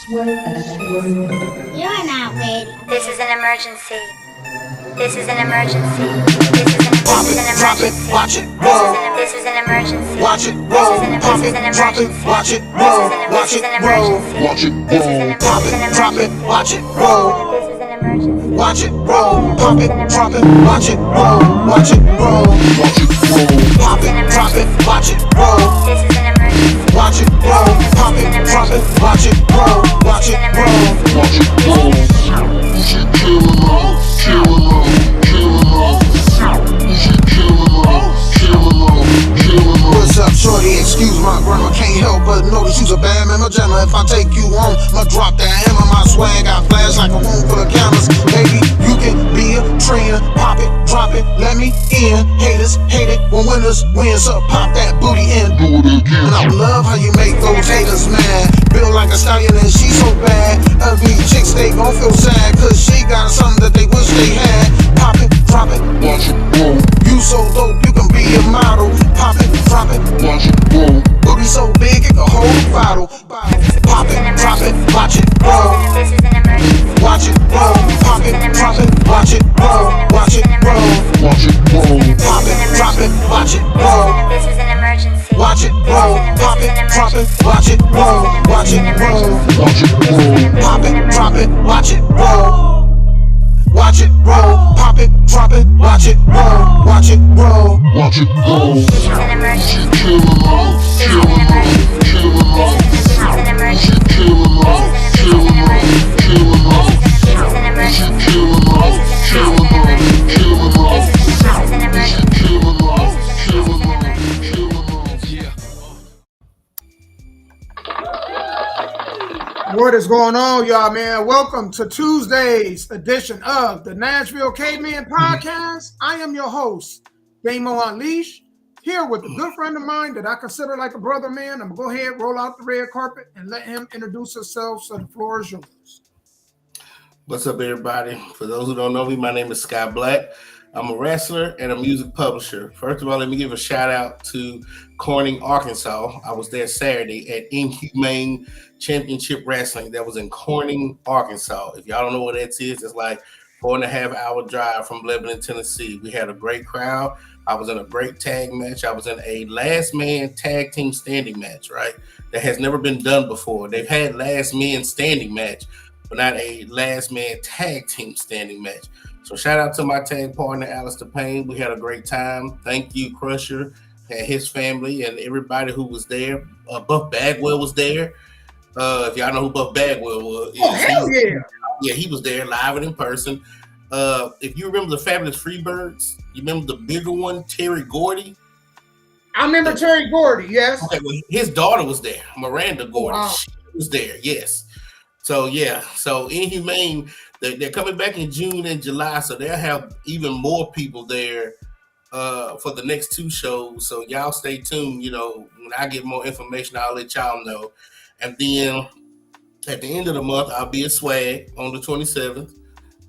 You're not ready. This is an emergency. This is an emergency. This is an emergency. Watch it roll. This is an emergency. Watch it roll. Pop it, drop it. Watch it roll. Watch it roll. Watch it roll. Pop it, drop it. Watch it roll. This is an emergency. Watch it roll. Pop it, drop it. Watch it roll. Watch it roll. Watch it roll. Pop it, drop it. Watch it roll. This is an emergency. Watch it roll. Pop it, drop it. Watch it roll. Watch it roll. Watch it roll. You should kill it all. Kill it all. Kill it all. You should kill it all. Kill it all. Kill it all. What's up, shorty? Excuse my grammar. Can't help but notice you's a bad man. Gemma. If I take you home, I'ma drop that hammer. My swag got flash like a room full of cameras. Baby, you can be a trainer. Pop it, drop it, let me in. Haters hate it when winners win. So pop that booty in. Do it again. And I love how you make those haters mad. Built like a stallion and she so bad. Ugly chicks, they gon' feel sad, cause she got something that they wish they had. Pop it, drop it, watch it roll. You so dope, you can be a model. Pop it, drop it, watch it roll. Booty so big, it can hold a bottle. Pop it, drop it, watch it roll. This is an emergency. Watch it roll. Pop it, drop it, watch it roll. Watch it roll. Watch it roll. Pop it, drop it, watch it roll. This is an emergency. Watch it roll. Pop it, drop it, watch it roll. Watch it roll. Watch it roll. Pop it, drop it, watch it roll. Watch it roll. Pop it, drop it, watch it roll. Watch it roll. Watch it roll. This is an emergency. Kill it all. Kill it all. Kill it all. This is an emergency. Kill it all. Kill it all. Kill it all. This is an emergency. Kill it all. Kill it all. Kill it all. This is an emergency. Kill it all. Kill it all. Kill it all. Yeah. What is going on, y'all, man? Welcome to Tuesday's edition of the Nashville Cavemen podcast. I am your host, Damo Unleashed, here with a good friend of mine that I consider like a brother, man. I'm going to go ahead, roll out the red carpet, and let him introduce himself, so the floor is yours. What's up, everybody? For those who don't know me, my name is Sky Black. I'm a wrestler and a music publisher. First of all, let me give a shout out to Corning, Arkansas. I was there Saturday at Inhumane Championship Wrestling. That was in Corning, Arkansas. If y'all don't know what that is, it's like 4.5 hour drive from Lebanon, Tennessee. We had a great crowd. I was in a great tag match. I was in a last man tag team standing match, right? That has never been done before. They've had last man standing match, but not a last man tag team standing match. So shout out to my tag partner, Alistair Payne. We had a great time. Thank you, Crusher, and his family, and everybody who was there. Buff Bagwell was there. If y'all know who Buff Bagwell was. Oh, hell yeah. Yeah, he was there live and in person. If you remember the Fabulous Freebirds, you remember the bigger one, Terry Gordy? I remember Terry Gordy, yes. Okay, well, his daughter was there, Miranda Gordy. Wow. She was there, yes. So, yeah. So, Inhumane, they're coming back in June and July, so they'll have even more people there for the next two shows. So, y'all stay tuned. You know, when I get more information, I'll let y'all know. And then at the end of the month, I'll be at Swag on the 27th.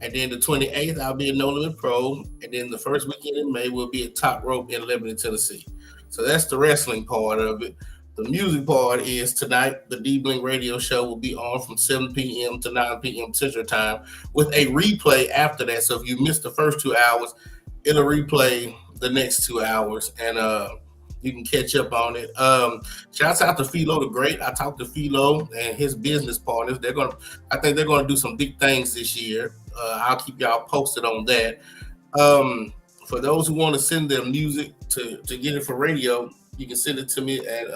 And then the 28th, I'll be at No Limit Pro. And then the first weekend in May, we'll be at Top Rope in Lebanon, Tennessee. So that's the wrestling part of it. The music part is tonight, the D-Blink radio show will be on from 7 p.m. to 9 p.m. Central Time with a replay after that. So if you missed the first 2 hours, it'll replay the next 2 hours, and you can catch up on it. Shouts out to Philo the Great. I talked to Philo and his business partners. I think they're gonna do some big things this year. I'll keep y'all posted on that. For those who want to send their music to get it for radio, you can send it to me at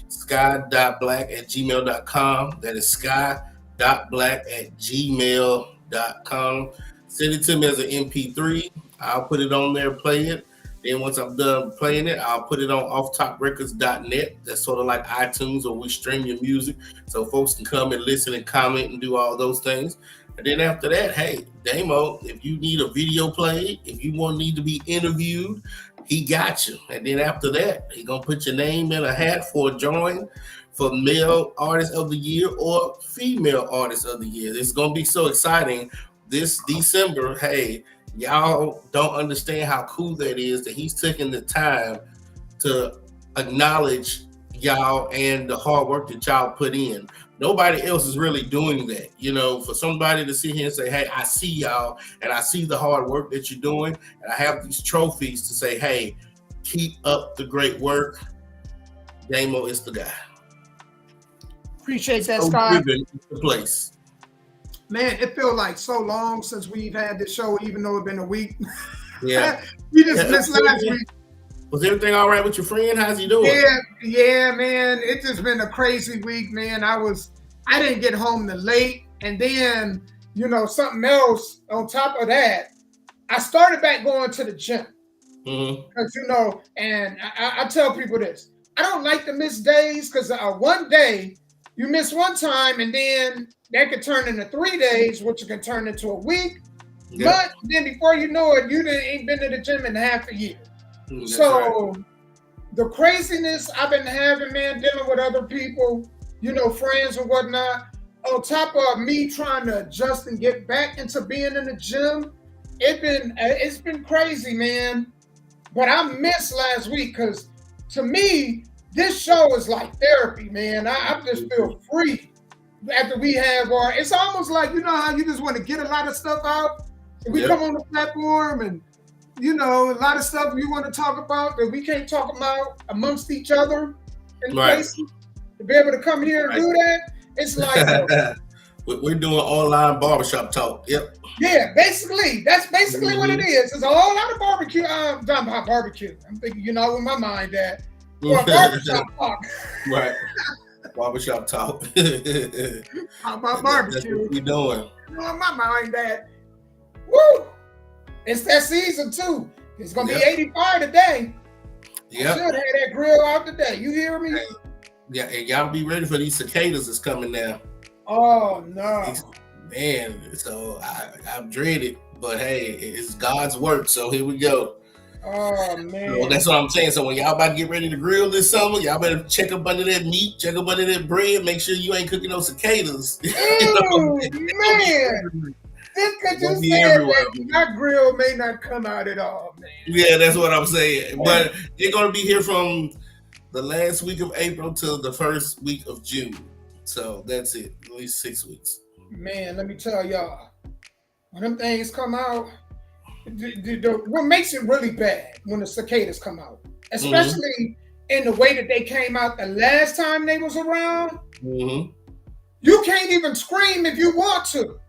sky.black@gmail.com. That is sky.black@gmail.com. Send it to me as an MP3. I'll put it on there, play it. Then once I'm done playing it, I'll put it on offtoprecords.net. That's sort of like iTunes, where we stream your music so folks can come and listen and comment and do all those things. And then after that, hey, Damo, if you need a video played, if you need to be interviewed, he got you. And then after that, he gonna put your name in a hat for a drawing for male artist of the year or female artist of the year. It's gonna be so exciting this December. Hey, y'all don't understand how cool that is that he's taking the time to acknowledge y'all and the hard work that y'all put in. Nobody else is really doing that. For somebody to sit here and say, hey, I see y'all and I see the hard work that you're doing. And I have these trophies to say, hey, keep up the great work. Damo is the guy. Appreciate that, So Scott. driven is the place. Man, it feels like so long since we've had this show, even though it's been a week. Yeah. We just missed last week. Was everything all right with your friend? How's he doing? Yeah, man. It's just been a crazy week, man. I didn't get home till late. And then, something else on top of that, I started back going to the gym. Because, and I tell people this. I don't like to miss days because one day you miss one time and then that could turn into 3 days, which can turn into a week. Yeah. But then before you know it, you ain't been to the gym in half a year. So right. The craziness I've been having, man, dealing with other people, friends and whatnot, on top of me trying to adjust and get back into being in the gym, it's been crazy, man. But I missed last week because to me, this show is like therapy, man. I just feel free after we have it's almost like, how you just want to get a lot of stuff out. And we come on the platform and, a lot of stuff we want to talk about that we can't talk about amongst each other in places. To be able to come here and do that, it's like... We're doing online barbershop talk. Yep. Yeah, basically. That's basically what it is. It's a whole lot of barbecue. I'm talking about barbecue. I'm thinking, with my mind that. Or barbershop talk. Right. Barbershop talk. How about barbecue? That's what we're doing. In my mind that, woo! It's that season too. It's gonna be 85 today. Yeah. Should have that grill out today. You hear me? Yeah, and y'all be ready for these cicadas that's coming now. Oh no. Man, so I'm dreaded, but hey, it's God's work, so here we go. Oh man. So that's what I'm saying. So when y'all about to get ready to grill this summer, y'all better check up under that meat, check up under that bread, make sure you ain't cooking those cicadas. Man. Just because you said that my grill may not come out at all, man. Yeah, that's what I'm saying. But they're going to be here from the last week of April till the first week of June. So that's it, at least 6 weeks. Man, let me tell y'all, when them things come out, what makes it really bad when the cicadas come out, especially in the way that they came out the last time they was around, you can't even scream if you want to.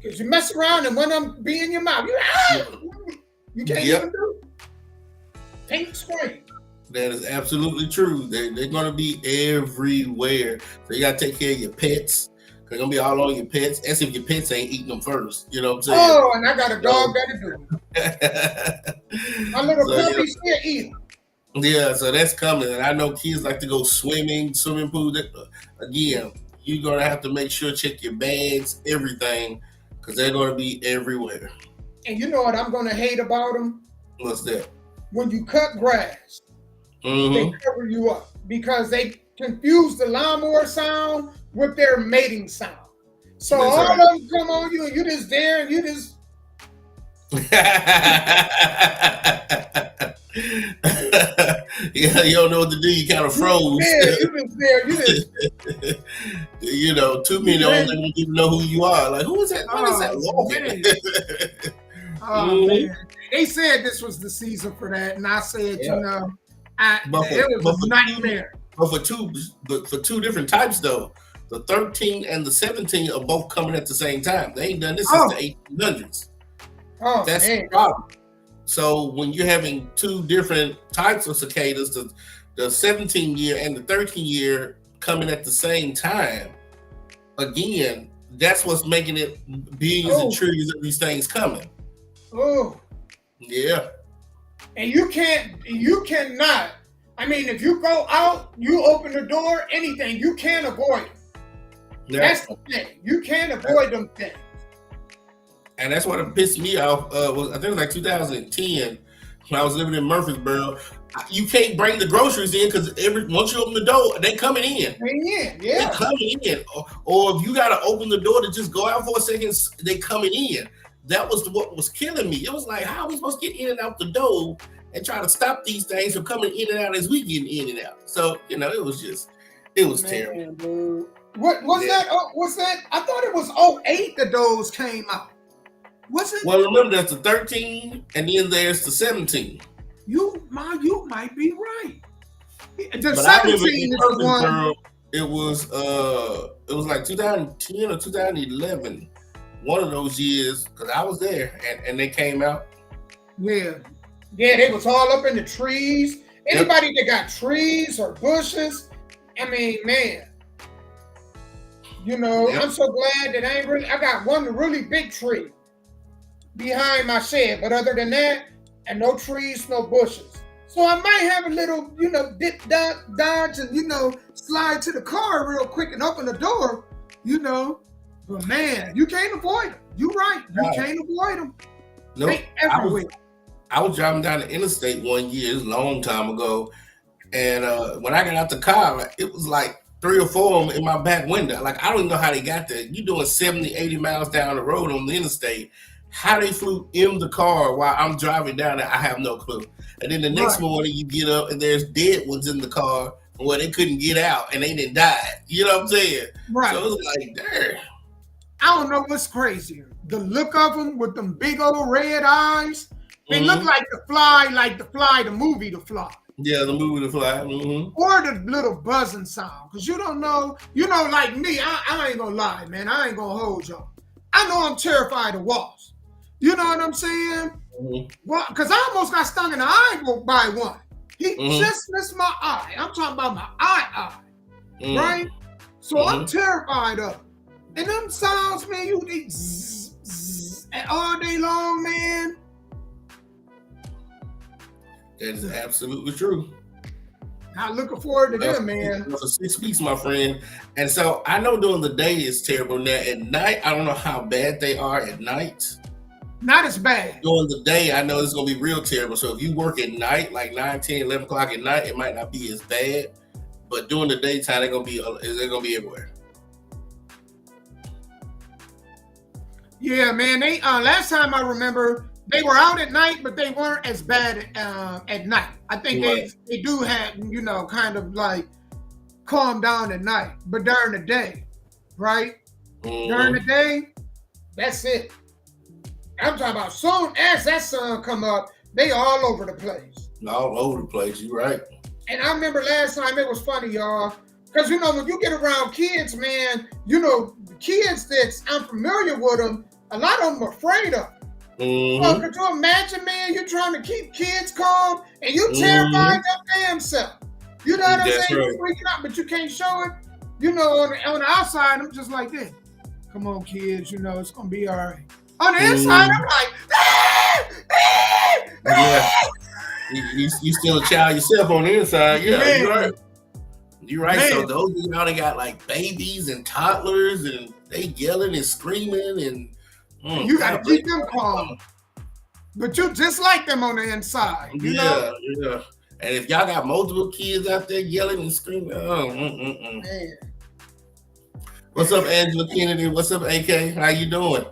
Because you mess around and one of them be in your mouth. You can't even do it. Can't scream. That is absolutely true. They're going to be everywhere. So you got to take care of your pets. They're going to be all on your pets. As if your pets ain't eating them first. You know what I'm saying? Oh, and I got a dog that'll do it. My little puppy still eat them. Yeah, so that's coming. And I know kids like to go swimming pool. Again, you're going to have to make sure, check your bags, everything. Because they're going to be everywhere. And you know what I'm going to hate about them? What's that? When you cut grass, they cover you up. Because they confuse the lawnmower sound with their mating sound. So that's all of them come on you and you just there and you just... Yeah, you don't know what to do. You kind of froze. Yeah, you just there. You just... too many of them don't even know who you are. Like, who is that? What is that? Man. They said this was the season for that, and I said, it was a nightmare. But for two different types, though, the 13 and the 17 are both coming at the same time. They ain't done this since the 1800s. That's the problem. So when you're having two different types of cicadas, the 17-year and the 13-year coming at the same time, again, that's what's making it billions and trillions of these things coming. Oh. Yeah. And you cannot, I mean, if you go out, you open the door, anything, you can't avoid it. Yeah. That's the thing. You can't avoid them things. And that's what pissed me off. I think it was like 2010 when I was living in Murfreesboro. You can't bring the groceries in because once you open the door, they coming in. They coming in. Or if you got to open the door to just go out for a second, they coming in. That was what was killing me. It was like, how are we supposed to get in and out the door and try to stop these things from coming in and out as we get in and out? So, it was terrible. Dude. What was that? Was that? I thought it was '08 that those came out. Was it? Well, remember that's the 13, and then there's the 17. You might be right. The But I remember 17 is the one. Pearl, it was like 2010 or 2011, one of those years, because I was there, and they came out. Yeah, they was all up in the trees. Anybody that got trees or bushes, I mean, man, you know, I'm so glad that I got one really big tree behind my shed, but other than that, and no trees, no bushes. So I might have a little, you know, dip, dodge, and, you know, slide to the car real quick and open the door, you know. But man, you can't avoid them. You're right. You can't avoid them. Nope. They everywhere. I was driving down the interstate one year, it was a long time ago, and when I got out the car, it was like 3 or 4 of them in my back window. Like, I don't even know how they got there. You doing 70, 80 miles down the road on the interstate. How they flew in the car while I'm driving down there, I have no clue. And then the next morning, you get up and there's dead ones in the car where they couldn't get out and they didn't die. You know what I'm saying? Right. So it was like, damn. I don't know what's crazier. The look of them with them big old red eyes. They look like the Fly, the movie The Fly. Yeah, the movie The Fly. Or the little buzzing sound. Because you don't know, like me, I ain't gonna lie, man. I ain't gonna hold y'all. I know I'm terrified of wasps. You know what I'm saying? Well, because I almost got stung in the eye by one. He just missed my eye. I'm talking about my eye. Right? So I'm terrified of it. And them sounds, man, they zzz, zzz, all day long, man. That is absolutely true. I'm looking forward to them, man. For 6 weeks, my friend. And so I know during the day it's terrible. Now at night, I don't know how bad they are at night. Not as bad. During the day, I know it's going to be real terrible. So if you work at night, like 9, 10, 11 o'clock at night, it might not be as bad. But during the daytime, they're going to be everywhere. Yeah, man. They last time I remember, they were out at night, but they weren't as bad at night. I think they do have, you know, kind of like calm down at night, but during the day, right? During the day, that's it. I'm talking about soon as that sun come up, they all over the place. All over the place, you're right. And I remember last time, it was funny, y'all, because, you know, when you get around kids, man, you know, the kids that I'm familiar with them, a lot of them are afraid of them. So could you imagine, man, you're trying to keep kids calm and you terrified of damn self. You know what I'm saying? Right. You're freaking out, but you can't show it. You know, on the outside, I'm just like this. Come on, kids, you know, it's going to be all right. On the inside, I'm like, yeah. You still a child yourself on the inside. Yeah, man. You're right. You're right. Man. So those of y'all that got like babies and toddlers and they yelling and screaming and you got to keep them calm. But you just like them on the inside. You know? Yeah. And if y'all got multiple kids out there yelling and screaming, man. What's up, Angela Kennedy? What's up, AK? How you doing?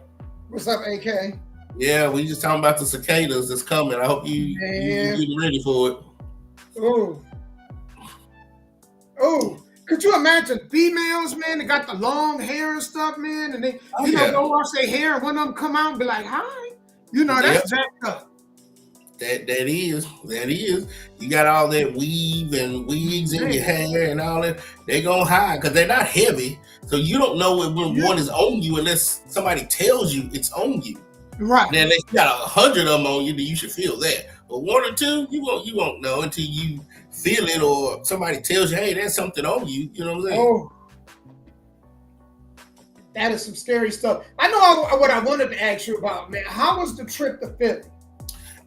What's up, AK? Yeah, we just talking about the cicadas that's coming. I hope you're getting ready for it. Oh, could you imagine females, man, that got the long hair and stuff, man, and they, go wash their hair, and one of them come out and be like, hi. You know, that's jacked up. That is. You got all that weave and wigs in your hair and all that. They gonna hide because they're not heavy. So you don't know when one is on you unless somebody tells you it's on you. Right. Now, if you got 100 of them on you, then you should feel that. But 1 or 2, you won't know until you feel it or somebody tells you, hey, there's something on you. You know what I'm saying? Oh. That is some scary stuff. I know what I wanted to ask you about, man. How was the trip to Philly?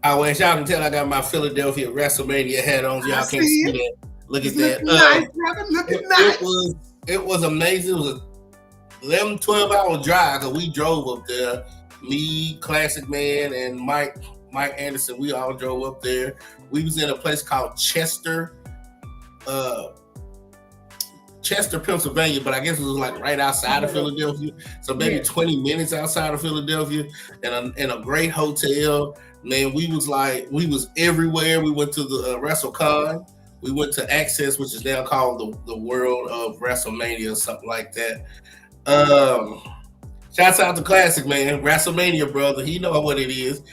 Well, as y'all can tell, I got my Philadelphia WrestleMania hat on. Y'all can't see that. Look at that. Nice, brother. Looking nice. It was amazing. It was a 11, 12-hour drive because we drove up there. Me, Classic Man, and Mike Anderson, we all drove up there. We was in a place called Chester, Pennsylvania, but I guess it was like right outside of Philadelphia. So maybe 20 minutes outside of Philadelphia, in a great hotel. Man, we was everywhere. We went to the WrestleCon. We went to Access, which is now called the World of WrestleMania or something like that. Shouts out to Classic, man. WrestleMania, brother. He know what it is.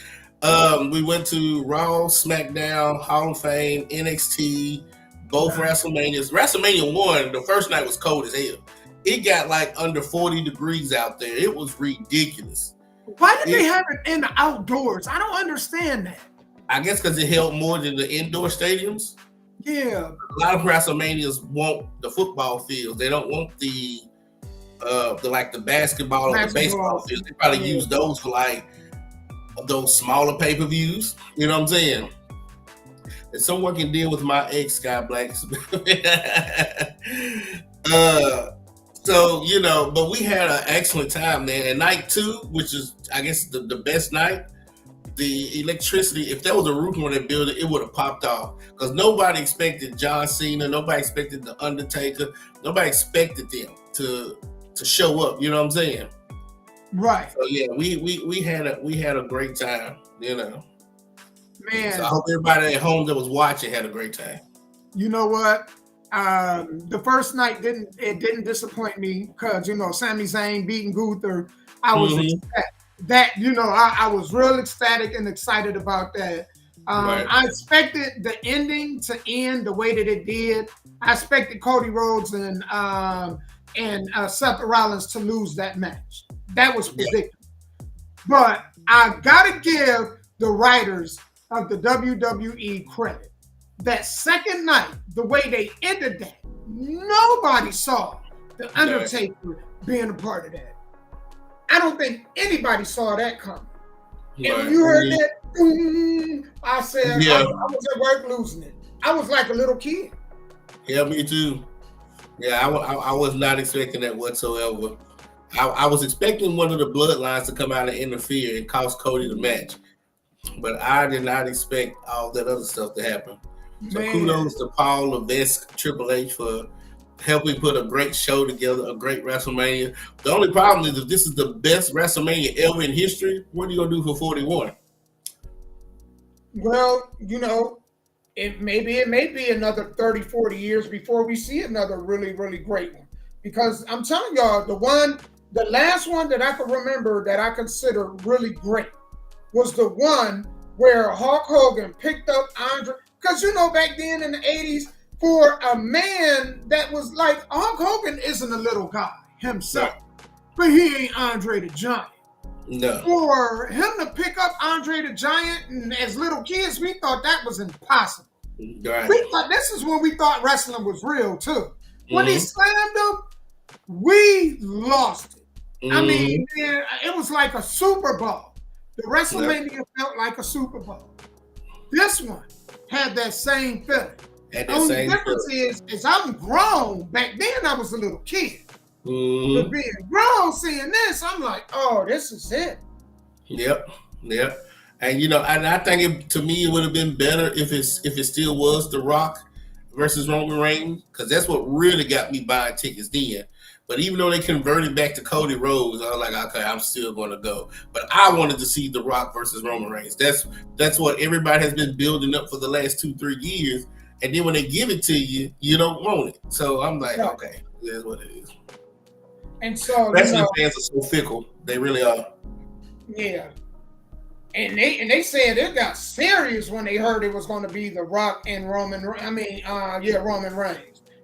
We went to Raw, SmackDown, Hall of Fame, NXT, both WrestleManias. WrestleMania 1, the first night was cold as hell. It got like under 40 degrees out there. It was ridiculous. Why did they have it in the outdoors? I don't understand that. I guess because it held more than the indoor stadiums. Yeah. A lot of WrestleManias want the football fields. They don't want the basketball or the baseball fields. They probably use those for like those smaller pay-per-views. You know what I'm saying? And someone can deal with my ex, Sky Black. So, but we had an excellent time, man. And night 2, which is, I guess, the best night, the electricity, if there was a roof on that building, it would have popped off. Because nobody expected John Cena, nobody expected The Undertaker, nobody expected them to show up, you know what I'm saying? Right. So yeah, we had a great time, Man. So I hope everybody at home that was watching had a great time. You know what? The first night didn't disappoint me because Sami Zayn beating Gunther. I was I was real ecstatic and excited about that. Right. I expected the ending to end the way that it did. I expected Cody Rhodes and Seth Rollins to lose that match. That was predictable. But I gotta give the writers of the WWE credit. That second night, the way they ended that, nobody saw The Undertaker being a part of that. I don't think anybody saw that coming. Right. And when you heard that, I said, I was at work losing it. I was like a little kid. Yeah, me too. Yeah, I was not expecting that whatsoever. I was expecting one of the bloodlines to come out and interfere and cost Cody the match. But I did not expect all that other stuff to happen. So kudos to Paul Levesque, Triple H, for helping put a great show together, a great WrestleMania. The only problem is if this is the best WrestleMania ever in history, what are you going to do for 41? Well, it may be another 30, 40 years before we see another really, really great one. Because I'm telling y'all, the last one that I can remember that I consider really great was the one where Hulk Hogan picked up Andre. Because, back then in the 80s, for a man that was like, Hulk Hogan isn't a little guy himself, but he ain't Andre the Giant. No. For him to pick up Andre the Giant, and as little kids, we thought that was impossible. Right. We thought this is when we thought wrestling was real too. When he slammed him, we lost it. I mean, man, it was like a Super Bowl. The WrestleMania felt like a Super Bowl. This one had that same feeling. The only difference is I'm grown. Back then, I was a little kid. But being grown, seeing this, I'm like, oh, this is it. Yep. And and I think to me it would have been better if it still was The Rock versus Roman Reigns, because that's what really got me buying tickets then. But even though they converted back to Cody Rhodes, I was like, okay, I'm still going to go. But I wanted to see The Rock versus Roman Reigns. That's what everybody has been building up for the last 2-3 years. And then when they give it to you, you don't want it. So I'm like, okay, that's what it is. And so wrestling fans are so fickle. They really are. Yeah. And they said it got serious when they heard it was going to be The Rock and Roman Reigns.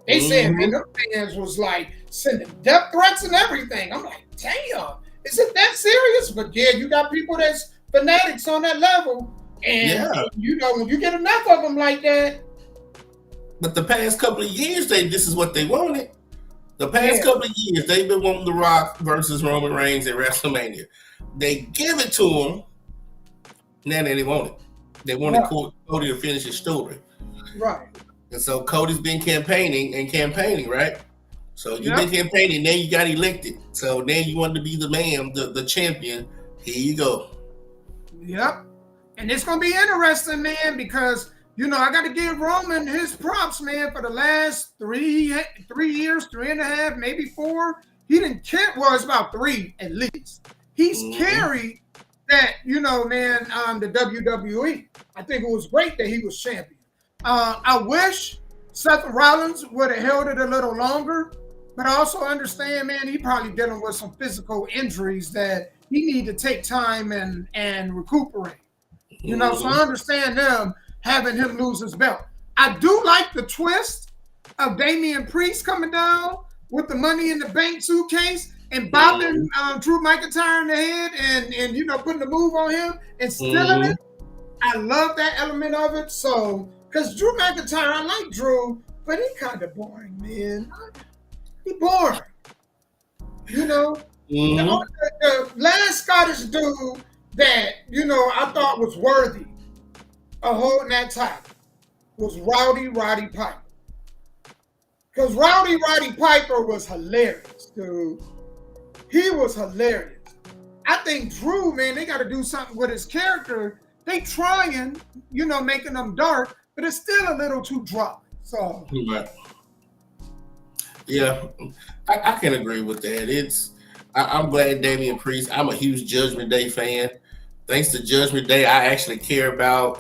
They said, man, the fans was like sending death threats and everything. I'm like, damn, is it that serious? But yeah, you got people that's fanatics on that level. And when you get enough of them like that. But the past couple of years, this is what they wanted. The past couple of years, they've been wanting The Rock versus Roman Reigns at WrestleMania. They give it to him. Now they want it. They wanted Cody to finish his story. Right. And so Cody's been campaigning, right? So you've been campaigning, now you got elected. So now you want to be the man, the champion. Here you go. Yep. And it's going to be interesting, man, because, I got to give Roman his props, man, for the last 3 years, 3.5, maybe 4. He didn't care. Well, it's about 3 at least. He's carried that, the WWE. I think it was great that he was champion. I wish Seth Rollins would have held it a little longer, but I also understand, man, he probably dealing with some physical injuries that he need to take time and recuperate. You know, so I understand them having him lose his belt. I do like the twist of Damian Priest coming down with the Money in the Bank suitcase and bopping Drew McIntyre in the head and you know, putting the move on him and stealing it. I love that element of it. So, because Drew McIntyre, I like Drew, but he kind of boring, man. He boring. You know? The last Scottish dude that, you know, I thought was worthy of holding that title was Roddy Piper. Because Roddy Piper was hilarious, dude. He was hilarious. I think Drew, man, they got to do something with his character. They trying, you know, making them dark, but it's still a little too dry. So, yeah, I can agree with that. I'm glad Damian Priest. I'm a huge Judgment Day fan. Thanks to Judgment Day, I actually care about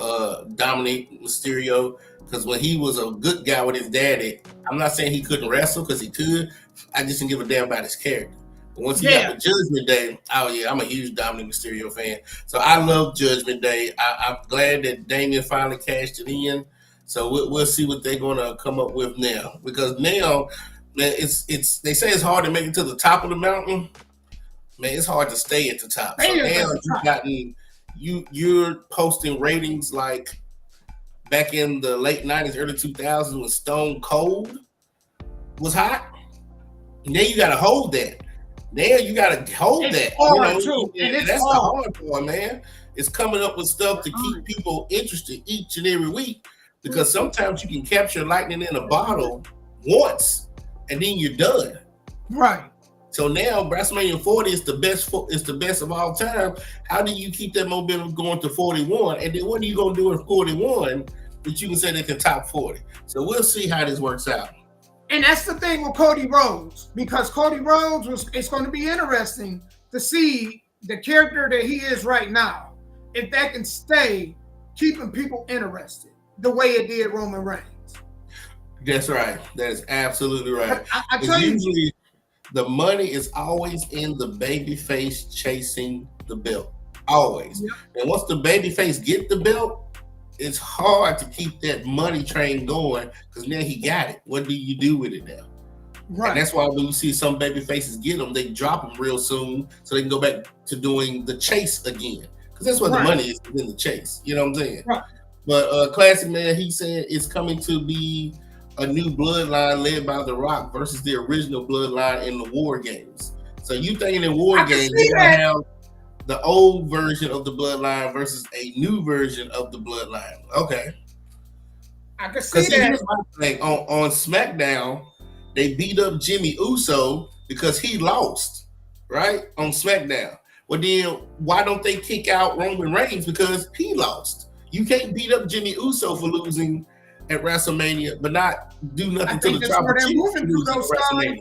Dominic Mysterio, because when he was a good guy with his daddy, I'm not saying he couldn't wrestle, because he could. I just didn't give a damn about his character. But once he got the Judgment Day, oh yeah, I'm a huge Dominic Mysterio fan. So I love Judgment Day. I'm glad that Damian finally cashed it in. So we'll see what they're gonna come up with now. Because now, man, it's they say it's hard to make it to the top of the mountain. Man, it's hard to stay at the top. So now you're posting ratings like back in the late 90s, early 2000s when Stone Cold was hot. Now you got to hold that. Now you got to hold that. Hard too. And that's the hard part, man. It's coming up with stuff to keep people interested each and every week, because sometimes you can capture lightning in a bottle once and then you're done. Right. So now WrestleMania 40 is the best of all time. How do you keep that momentum going to 41? And then what are you going to do in 41 that you can say they can top 40? So we'll see how this works out. And that's the thing with Cody Rhodes, because Cody Rhodes it's going to be interesting to see the character that he is right now, if that can stay keeping people interested the way it did Roman Reigns. That's right. That is absolutely right. I tell you, usually the money is always in the babyface chasing the belt. Always. Yep. And once the babyface get the belt, it's hard to keep that money train going, because now he got it. What do you do with it now? Right. And that's why when you see some babyfaces get them, they drop them real soon so they can go back to doing the chase again. Because that's what the money is in the chase. You know what I'm saying? Right. But Classic Man, he said it's coming to be a new bloodline led by The Rock versus the original bloodline in the War Games. So you thinking in War Games you're gonna have the old version of the bloodline versus a new version of the bloodline? Okay, I can see that. Here's my thing. On SmackDown, they beat up Jimmy Uso because he lost, right? On SmackDown. Well, then why don't they kick out Roman Reigns because he lost? You can't beat up Jimmy Uso for losing at WrestleMania, but not do nothing to the top of WrestleMania.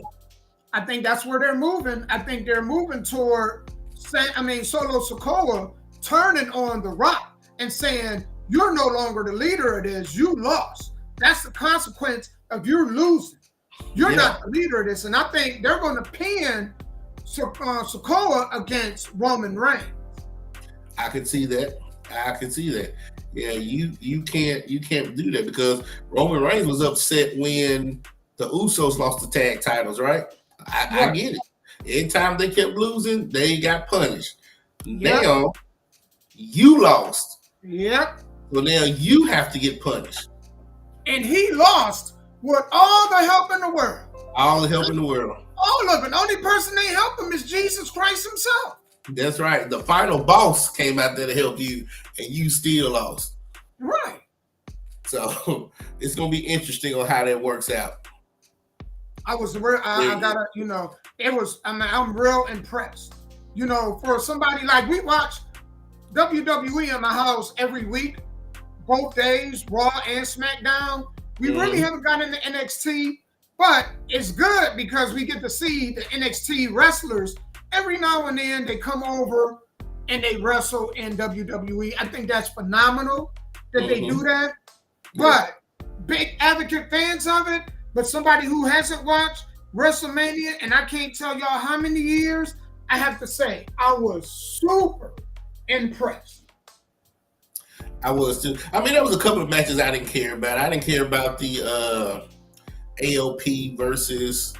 I think that's where they're moving. I think they're moving toward, Solo Sikoa turning on The Rock and saying, "You're no longer the leader of this. You lost. That's the consequence of you losing. You're not the leader of this." And I think they're going to pin Sikoa against Roman Reigns. I can see that. Yeah, you can't do that, because Roman Reigns was upset when the Usos lost the tag titles, right? I get it. Anytime they kept losing, they got punished. Now you lost. Yep. So now you have to get punished. And he lost with all the help in the world. All the help in the world. All of it. The only person they help him is Jesus Christ himself. That's right. The final boss came out there to help you, and you still lost. Right. So it's gonna be interesting on how that works out. I gotta, I'm real impressed. For somebody like, we watch WWE in my house every week, both days, Raw and SmackDown. We really haven't gotten into NXT, but it's good because we get to see the NXT wrestlers. Every now and then they come over and they wrestle in WWE. I think that's phenomenal that they do that. But big advocate fans of it, but somebody who hasn't watched WrestleMania, and I can't tell y'all how many years, I have to say, I was super impressed. I was too. I mean, there was a couple of matches I didn't care about. I didn't care about the AOP versus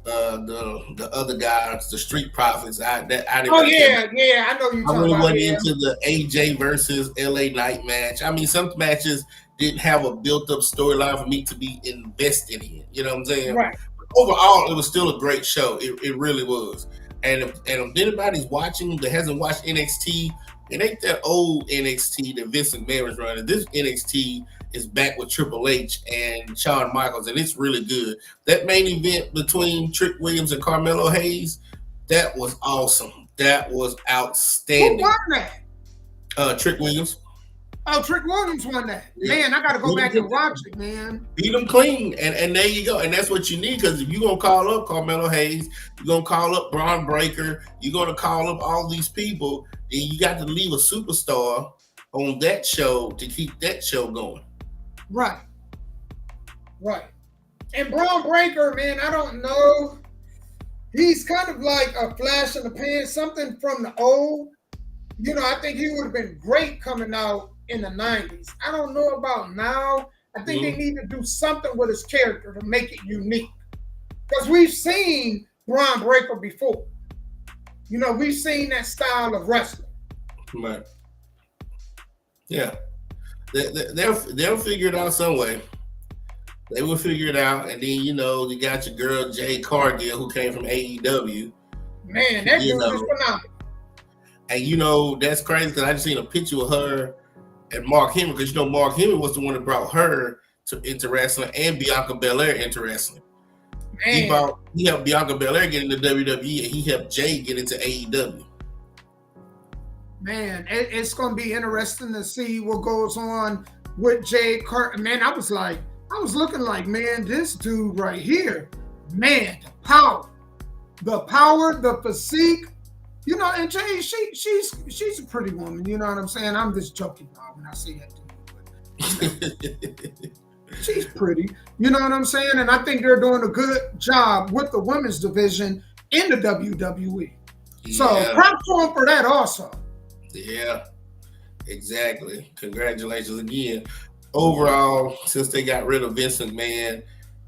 the other guys, the Street Profits. I didn't. Oh yeah, I know you. I really wasn't into the AJ versus LA Knight match. I mean, some matches didn't have a built-up storyline for me to be invested in. You know what I'm saying? Right. But overall, it was still a great show. It really was. And if anybody's watching that hasn't watched NXT, it ain't that old NXT that Vince McMahon was running. This NXT is back with Triple H and Shawn Michaels, and it's really good. That main event between Trick Williams and Carmelo Hayes, that was awesome. That was outstanding. Who won that? Trick Williams. Oh, Trick Williams won that. Man, I got to go back and watch it, man. Beat them clean, and there you go. And that's what you need, because if you're going to call up Carmelo Hayes, you're going to call up Braun Breaker, you're going to call up all these people, and you got to leave a superstar on that show to keep that show going. Right. And Braun Breaker, man, I don't know. He's kind of like a flash in the pan, something from the old. You know, I think he would have been great coming out in the 90s. I don't know about now. I think they need to do something with his character to make it unique. Because we've seen Braun Breaker before. You know, we've seen that style of wrestling. Right. Yeah. They'll figure it out some way. They will figure it out. And then, you know, you got your girl, Jade Cargill, who came from AEW. Man, that dude is phenomenal. And, you know, that's crazy because I just seen a picture of her and Mark Henry, because, you know, Mark Henry was the one that brought her into wrestling and Bianca Belair into wrestling. Man. He helped Bianca Belair get into WWE, and he helped Jade get into AEW. Man, it's going to be interesting to see what goes on with Jade Cargill. Man, I was looking like, man, this dude right here, man, the power, the physique, you know, and Jade, she's a pretty woman, you know what I'm saying? I'm just joking now when I say that to you, but she's pretty, you know what I'm saying? And I think they're doing a good job with the women's division in the WWE. Yeah. So props to them for that also. Yeah, exactly. Congratulations again. Overall, since they got rid of Vince McMahon,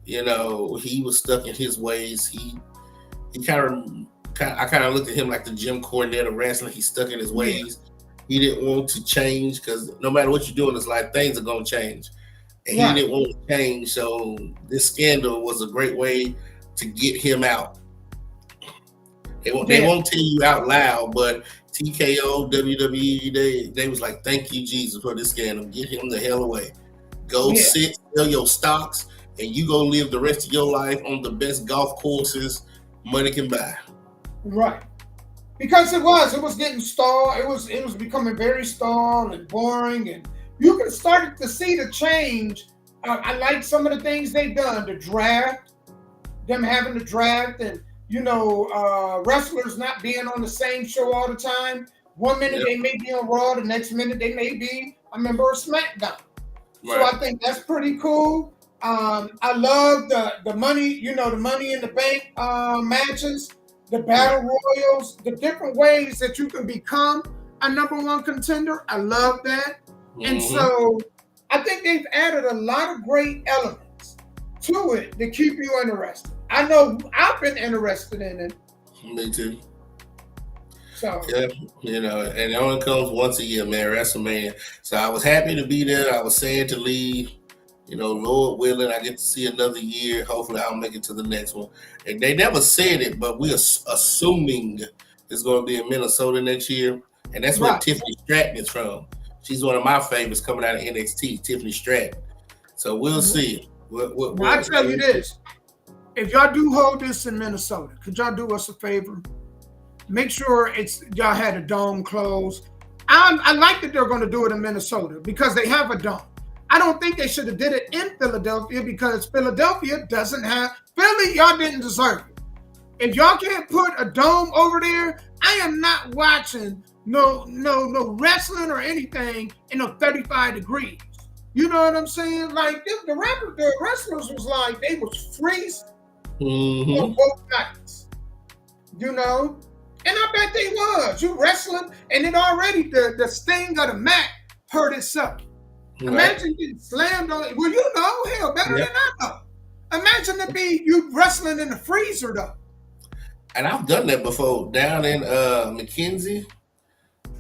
you know, he was stuck in his ways. I kind of looked at him like the Jim Cornette of wrestling. He's stuck in his ways. He didn't want to change, because no matter what you do in this life, things are going to change. And he didn't want to change. So this scandal was a great way to get him out. They won't tell you out loud, but TKO, WWE, they was like, thank you, Jesus, for this scandal. Get him the hell away. Go sit, sell your stocks, and you go live the rest of your life on the best golf courses money can buy. Right. Because it was getting stalled. It was becoming very stalled and boring, and you can start to see the change. I like some of the things they've done. The draft, them having the draft, and you know, wrestlers not being on the same show all the time. 1 minute they may be on Raw, the next minute they may be a member of SmackDown. Right. So I think that's pretty cool. I love the money, you know, the Money in the Bank matches, the Battle Royals, the different ways that you can become a number one contender. I love that. And so I think they've added a lot of great elements to it to keep you interested. I know I've been interested in it. Me too. So yeah, you know, and it only comes once a year, man, WrestleMania. So I was happy to be there. I was sad to leave. You know, Lord willing, I get to see another year. Hopefully I'll make it to the next one. And they never said it, but we're assuming it's going to be in Minnesota next year. And that's where Tiffany Stratton is from. She's one of my favorites coming out of NXT, Tiffany Stratton. So we'll see. I'll tell you this. If y'all do hold this in Minnesota, could y'all do us a favor? Make sure y'all had a dome closed. I like that they're going to do it in Minnesota because they have a dome. I don't think they should have did it in Philadelphia because Philadelphia doesn't have Philly. Y'all didn't deserve it. If y'all can't put a dome over there, I am not watching no wrestling or anything in 35 degrees. You know what I'm saying? Like the wrestlers was like they was freezing on both nights. You know, and I bet they was. You wrestling, and then already the sting of the mat hurt itself. Right. Imagine getting slammed on. Well, you know, hell, better than I know. Imagine to be you wrestling in the freezer though. And I've done that before down in McKenzie,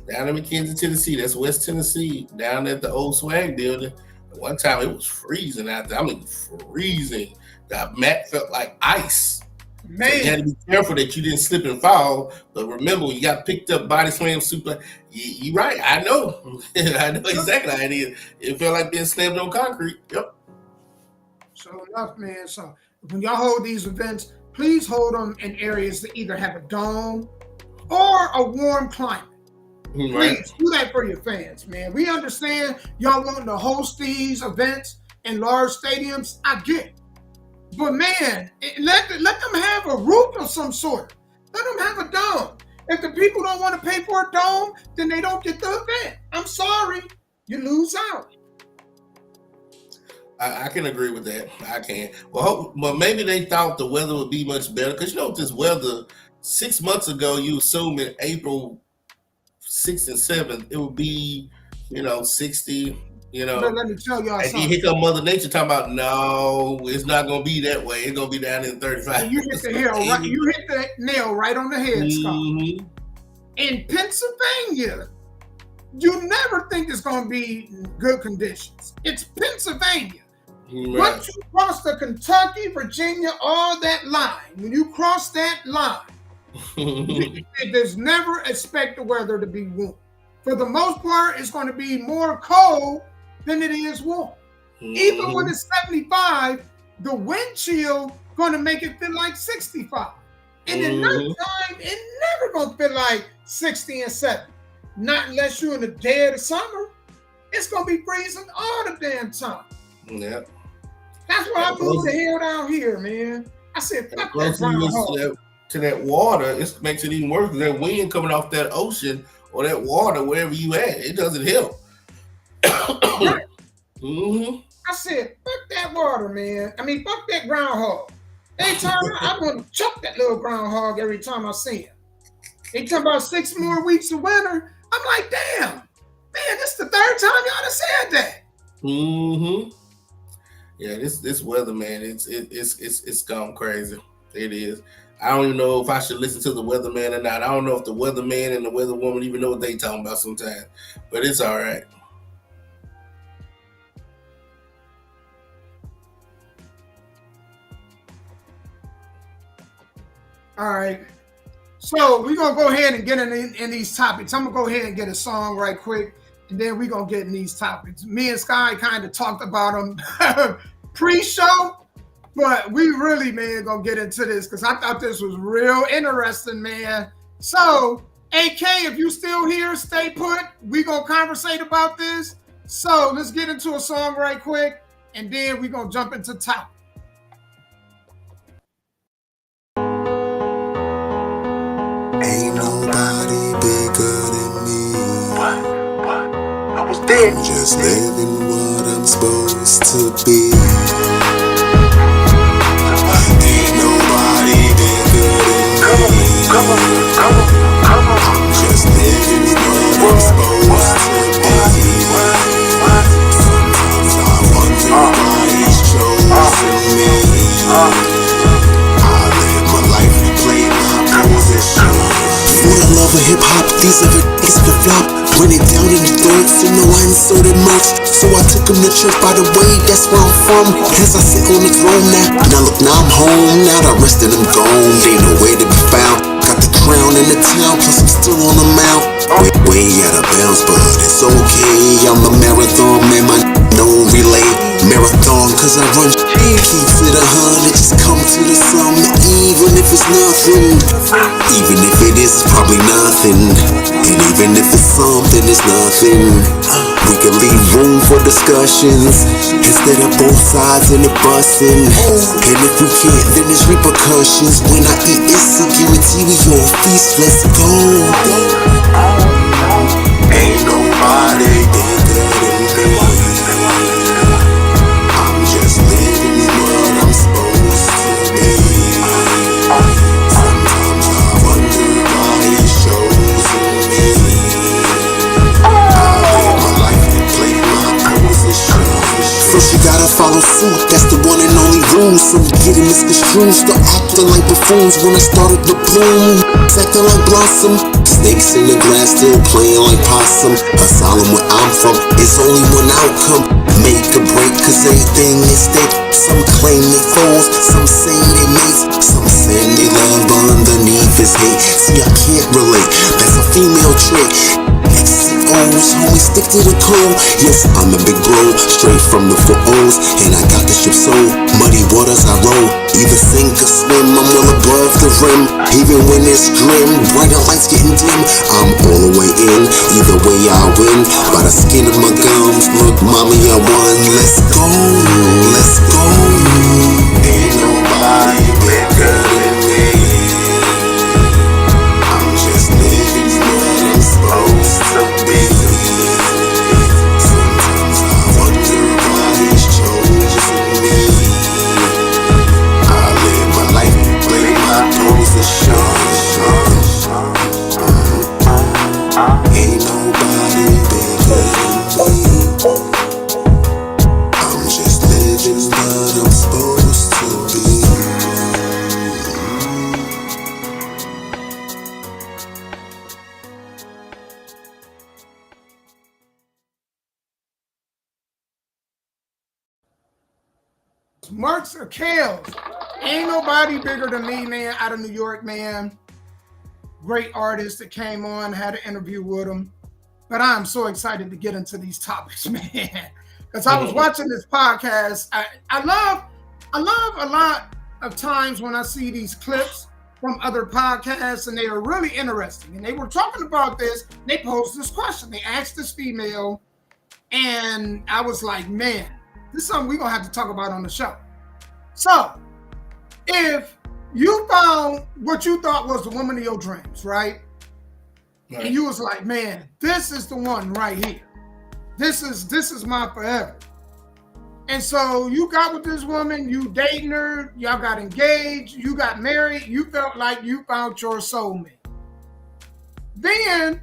Tennessee. That's West Tennessee, down at the old swag building. One time it was freezing out there. I mean, freezing. The mat felt like ice. Man, so you had to be careful that you didn't slip and fall. But remember, when you got picked up, body slam, super. You're right. I know. I know exactly how it is. It felt like being slammed on concrete. Yep. So enough, man. So when y'all hold these events, please hold them in areas that either have a dome or a warm climate. Right. Please do that for your fans, man. We understand y'all wanting to host these events in large stadiums. I get it. But man, let them have a roof of some sort. Let them have a dome. If the people don't want to pay for a dome, then they don't get the event. I'm sorry. You lose out. I can agree with that. I can. Well, maybe they thought the weather would be much better. Because you know, with this weather, 6 months ago, you assume in April 6th and 7th, it would be, 60, But let me tell y'all and something. here come Mother Nature talking about, no, it's not going to be that way. It's going to be down in 35. You hit the nail right on the head, Scott. Mm-hmm. In Pennsylvania, you never think it's going to be good conditions. It's Pennsylvania. Right. Once you cross the Kentucky, Virginia, all that line, when you cross that line, there's never expect the weather to be warm. For the most part, it's going to be more cold than it is warm. Mm-hmm. Even when it's 75, the wind chill going to make it feel like 65. And in nighttime, it's never going to feel like 60 and 70. Not unless you're in the dead of summer. It's going to be freezing all the damn time. Yep. That's why I moved the hell down here, man. I said, fuck that to that water, it makes it even worse because that wind coming off that ocean or that water, wherever you at, it doesn't help. Right. Mm-hmm. I said, fuck that water, man. I mean, fuck that groundhog. Every time I'm going to chuck that little groundhog every time I see him. They talking about 6 more weeks of winter. I'm like, damn, man, this is the 3rd time y'all done said that. Mm-hmm. Yeah, this weather, man, it's gone crazy. It is. I don't even know if I should listen to the weatherman or not. I don't know if the weatherman and the weatherwoman even know what they talking about sometimes. But it's all right. All right. So we're going to go ahead and get in these topics. I'm going to go ahead and get a song right quick, and then we're going to get in these topics. Me and Sky kind of talked about them pre-show, but we really, man, going to get into this because I thought this was real interesting, man. So, AK, if you still here, stay put. We're going to conversate about this. So let's get into a song right quick, and then we're going to jump into topic. Ain't nobody bigger than me. What? I was dead. I'm just living what I'm supposed to be. Ain't nobody bigger than me. Come on. I'm just living what I'm supposed to be. Sometimes I wonder why he's chosen me. I live my life, replay my position. For the love of hip-hop, these other niggas could flop. Run it down in the throat, so no I ain't so that much. So I took him to church, by the way, that's where I'm from. As I sit on the throne now look, now I'm home. Now the rest of them gone, ain't nowhere to be found. Got the crown in the town, plus I'm still on the mount. Way out of bounds, but it's okay. I'm a marathon man, my no relay. Marathon, cause I run keeps it 100, just come to the summit. Even if it's nothing, even if it is, it's probably nothing. And even if it's something, it's nothing. We can leave room for discussions instead of both sides in the bussin'. And if we can't, then there's repercussions. When I eat, it's a guarantee we all feast. Let's go. Ain't nobody bigger than me. suit, that's the one and only rule. Some get it misconstrued, start acting like buffoons when I started to bloom. Acting like blossom, snakes in the grass still playing like possum. Asylum where I'm from, it's only one outcome, make or break, cause everything is stake. Some claim they foes, some say they mates, some say they love, but underneath is hate. See, I can't relate, that's a female trait. X's and O's, homie, stick to the code. Yes, I'm a big bro, straight from the 4 O's, and I got the ship so muddy waters I roll. Either sink or swim, I'm well above the rim. Even when it's grim, brighter lights getting dim, I'm all the way in. Either way I win, by the skin of my gums. Look, mommy, I won. Let's go, let's go. Ain't nobody better than me. I'm just living what I'm supposed to be. Sometimes I wonder why it's chosen me. I live my life, play my position. Ain't nobody better than me. I'm just living what I'm supposed to be. Marks or Kales. Ain't nobody bigger than me, man, out of New York, man. Great artist that came on, had an interview with him. But I'm so excited to get into these topics, man. Because I was watching this podcast. I love a lot of times when I see these clips from other podcasts, and they are really interesting. And they were talking about this. They posed this question. They asked this female, and I was like, man, this is something we're going to have to talk about on the show. So, if you found what you thought was the woman of your dreams, right? And you was like, man, this is the one right here. This is my forever. And so you got with this woman, you dating her, y'all got engaged, you got married, you felt like you found your soulmate. Then,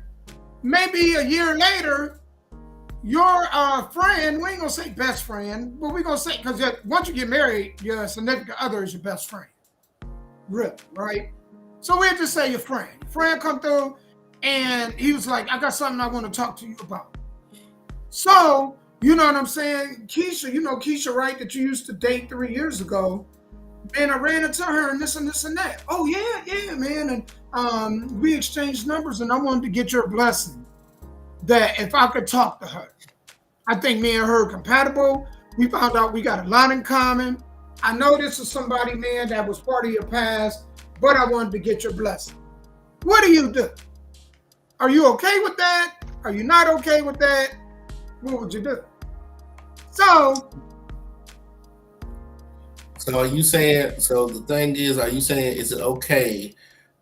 maybe a year later, your friend, we ain't gonna say best friend, but we're gonna say, because once you get married, your significant other is your best friend. Really, right? So we'll just say your friend. Friend come through, and he was like, I got something I want to talk to you about. So, you know what I'm saying? Keisha, you know Keisha, right, that you used to date 3 years ago. And I ran into her and this and this and that. Oh, yeah, man. And we exchanged numbers, and I wanted to get your blessing that if I could talk to her. I think me and her are compatible. We found out we got a lot in common. I know this is somebody, man, that was part of your past, but I wanted to get your blessing. What do you do? Are you okay with that? Are you not okay with that? What would you do? So are you saying, so the thing is, are you saying, is it okay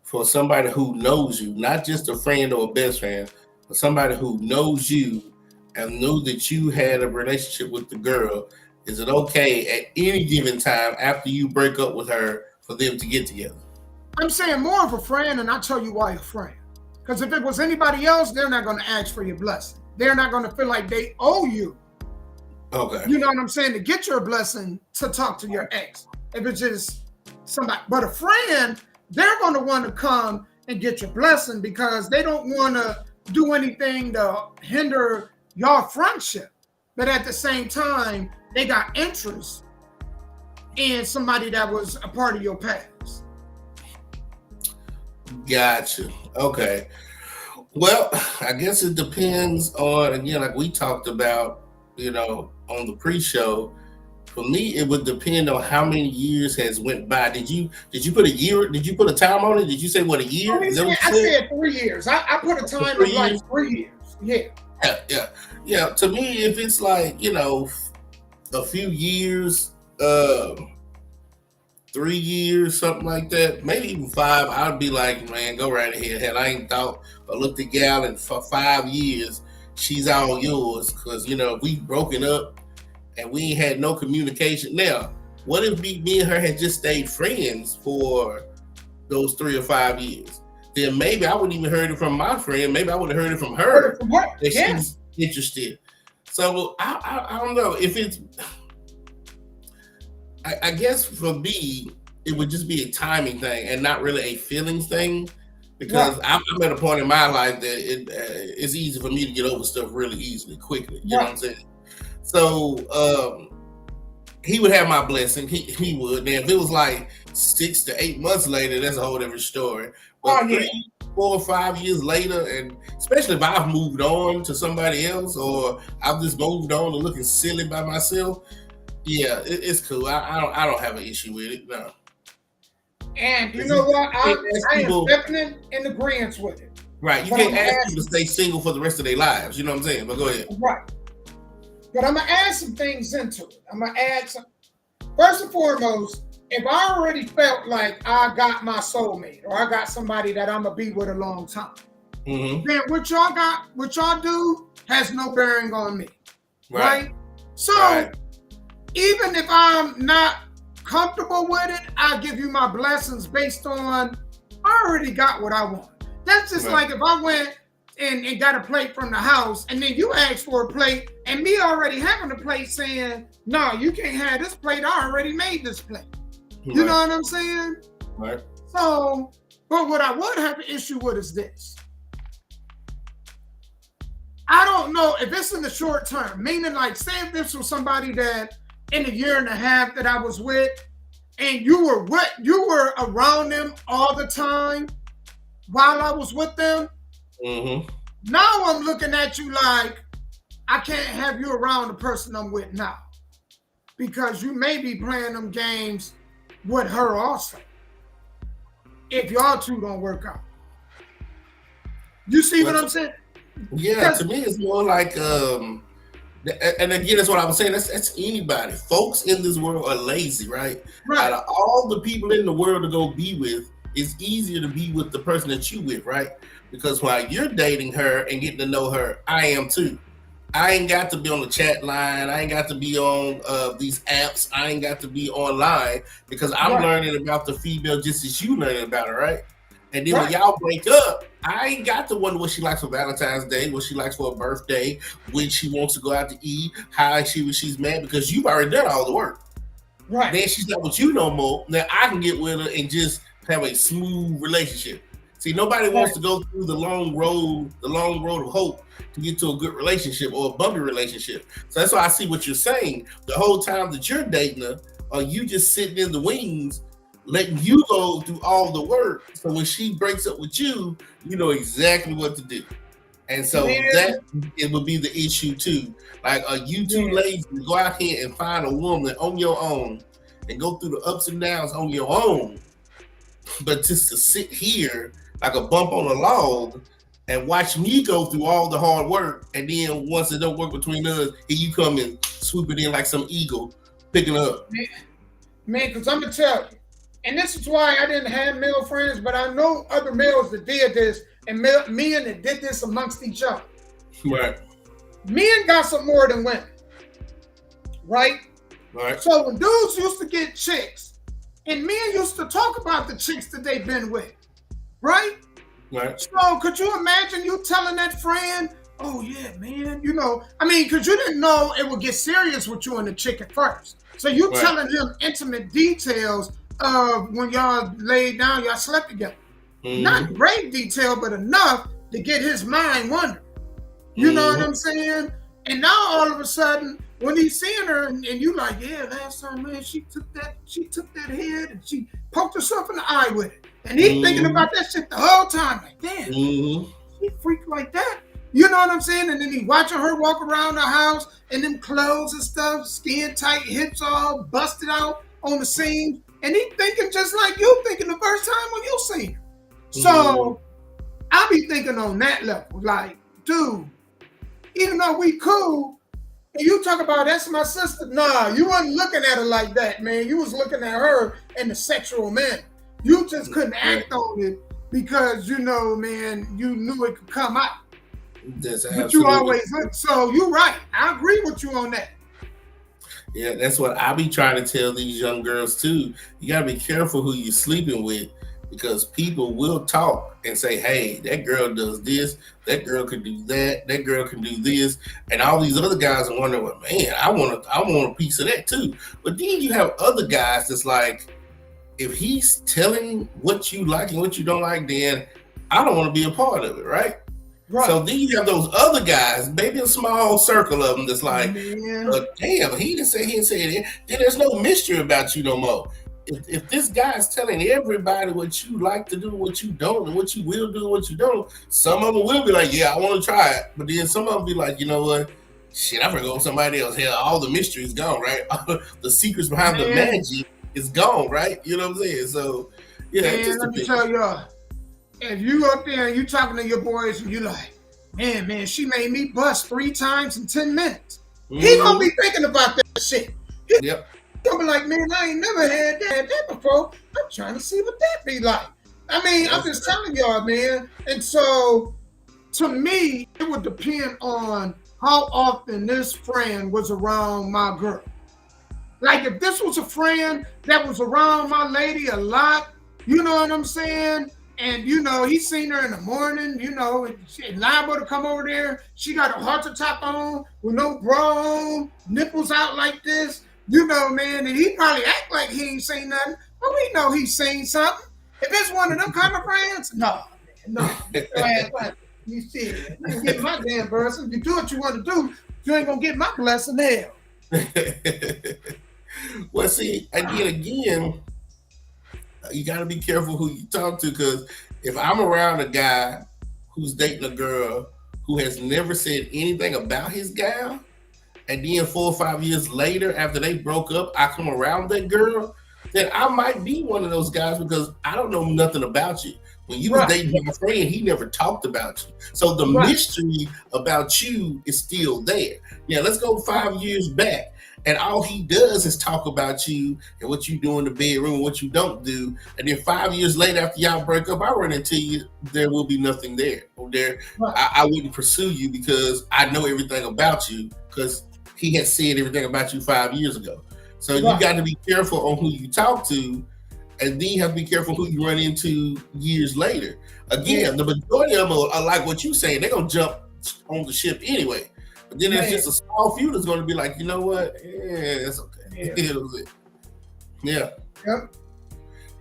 for somebody who knows you, not just a friend or a best friend, but somebody who knows you and knew that you had a relationship with the girl, is it okay at any given time after you break up with her for them to get together? I'm saying more of a friend, and I'll tell you why a friend. Because if it was anybody else, they're not going to ask for your blessing. They're not going to feel like they owe you. Okay. You know what I'm saying? To get your blessing to talk to your ex. If it's just somebody. But a friend, they're going to want to come and get your blessing because they don't want to do anything to hinder your friendship. But at the same time, they got interest in somebody that was a part of your past. Gotcha. Okay. Well, I guess it depends on, again, like we talked about, you know, on the pre-show. For me, it would depend on how many years has went by. Did you put a year? Did you put a time on it? Did you say what, a year? I said 3 years. I put a time of like 3 years. Yeah. To me, if it's like, you know, a few years, 3 years, something like that, maybe even 5, I'd be like, man, go right ahead. Hell, I ain't thought or looked at gal in for 5 years. She's all yours. Because, you know, we broken up and we ain't had no communication. Now, what if me and her had just stayed friends for those 3 or 5 years? Then maybe I wouldn't even heard it from my friend. Maybe I would have heard it from her that she's interested. So I don't know if it's. I guess for me, it would just be a timing thing and not really a feelings thing. Because Right. I'm at a point in my life that it's easy for me to get over stuff really easily, quickly. You know what Right. I'm saying? So he would have my blessing. He would. Then if it was like 6 to 8 months later, that's a whole different story. Oh But yeah. 3, 4, 5 years later, and especially if I've moved on to somebody else or I've just moved on and looking silly by myself, yeah, it's cool. I don't have an issue with it. No. And you 'Cause know what? you can't ask I am people, definitely in agreement with it. right? You But I'm can't gonna ask ask people to stay single for the rest of their lives. You know what I'm saying? But go ahead. right. But I'm gonna add some things into it. I'm gonna add some. First and foremost, if I already felt like I got my soulmate or I got somebody that I'm gonna be with a long time, Mm-hmm. then what y'all do has no bearing on me, Right. right? So Right. even if I'm not comfortable with it, I give you my blessings based on I already got what I want. That's just Right. like if I went and got a plate from the house and then you asked for a plate and me already having a plate saying, no, you can't have this plate. I already made this plate. You know what I'm saying? Right. So, but what I would have an issue with is this. I don't know if it's in the short term, meaning like say if this was somebody that in a year and a half that I was with and you were around them all the time while I was with them. Mm-hmm. Now I'm looking at you like I can't have you around the person I'm with now because you may be playing them games with her also. If y'all two don't work out, you see what I'm saying? Yeah, to me, it's more like, and again, that's what I was saying. That's anybody. Folks in this world are lazy, right? Right. Out of all the people in the world to go be with, it's easier to be with the person that you with, right? Because while you're dating her and getting to know her, I am too. I ain't got to be on the chat line. I ain't got to be on these apps. I ain't got to be online because I'm Right. learning about the female just as you learning about her, right? And then when Right. y'all break up, I ain't got to wonder what she likes for Valentine's Day, what she likes for a birthday, when she wants to go out to eat, how she's mad because you've already done all the work. Right. Then she's not with you no more. Now I can get with her and just have a smooth relationship. See, nobody wants to go through the long road of hope to get to a good relationship or a bumpy relationship. So that's why I see what you're saying. The whole time that you're dating her, are you just sitting in the wings, letting you go through all the work? So when she breaks up with you, you know exactly what to do. And so that it would be the issue too. Like, are you too lazy to go out here and find a woman on your own and go through the ups and downs on your own, but just to sit here like a bump on a log and watch me go through all the hard work, and then once it don't work between us, here you come and swoop it in like some eagle, picking up. Man, because I'm gonna tell you, and this is why I didn't have male friends, but I know other males that did this, and men that did this amongst each other. Right. Men got some more than women, right? Right. So when dudes used to get chicks, and men used to talk about the chicks that they've been with, right? Right. So could you imagine you telling that friend, oh yeah, man, because you didn't know it would get serious with you and the chick at first. So you telling him intimate details of when y'all laid down, y'all slept together. Mm-hmm. Not great detail, but enough to get his mind wondering. You know what I'm saying? And now all of a sudden, when he's seeing her and you like, yeah, last time, man, she took that head and she poked herself in the eye with it. And he's thinking about that shit the whole time. Like, damn, she freak like that. You know what I'm saying? And then he watching her walk around the house and them clothes and stuff, skin tight, hips all busted out on the scene. And he thinking just like you thinking the first time when you seen her. So I be thinking on that level, like, dude, even though we cool, and you talk about that's my sister, nah, you wasn't looking at her like that, man. You was looking at her in the sexual manner. You just couldn't act on it because, man, you knew it could come out. But you always, so you're right. I agree with you on that. Yeah, that's what I be trying to tell these young girls too. You gotta be careful who you're sleeping with, because people will talk and say, hey, that girl does this, that girl can do that, that girl can do this, and all these other guys are wondering, well, man, I want a piece of that too. But then you have other guys that's like, if he's telling what you like and what you don't like, then I don't want to be a part of it, right? Right. So then you have those other guys, maybe a small circle of them that's like, damn, he didn't say it. Then there's no mystery about you no more. If this guy's telling everybody what you like to do, what you don't, and what you will do, what you don't, some of them will be like, yeah, I want to try it. But then some of them be like, you know what? Shit, I'm gonna go with somebody else. Hell, all the mystery is gone, right? The secrets behind the magic is gone, right? You know what I'm saying? So, yeah. Let me tell y'all, if you up there and you talking to your boys and you like, man, she made me bust 3 times in 10 minutes. He gonna be thinking about that shit. He gonna be like, man, I ain't never had that before. I'm trying to see what that be like. I mean, I'm just telling y'all, man. And so, to me, it would depend on how often this friend was around my girl. Like, if this was a friend that was around my lady a lot, you know what I'm saying? And, you know, he seen her in the morning, you know, and liable to come over there. She got a halter top on with no bra on, nipples out like this, you know, man. And he probably act like he ain't seen nothing, but we know he's seen something. If it's one of them kind of friends, no. You see it. You ain't get my damn blessing. You do what you want to do, you ain't going to get my blessing hell. Well, see, again, you got to be careful who you talk to, because if I'm around a guy who's dating a girl who has never said anything about his gal, and then 4 or 5 years later, after they broke up, I come around that girl, then I might be one of those guys because I don't know nothing about you. When you was dating my friend, he never talked about you. So the mystery about you is still there. Yeah, let's go 5 years back. And all he does is talk about you and what you do in the bedroom and what you don't do. And then 5 years later, after y'all break up, I run into you, there will be nothing there. I wouldn't pursue you because I know everything about you because he has said everything about you 5 years ago. So you got to be careful on who you talk to, and then you have to be careful who you run into years later. Again, the majority of them are like what you're saying. They're going to jump on the ship anyway. But then there's just a small few that's going to be like, you know what? Yeah, that's okay. Yeah. Yep.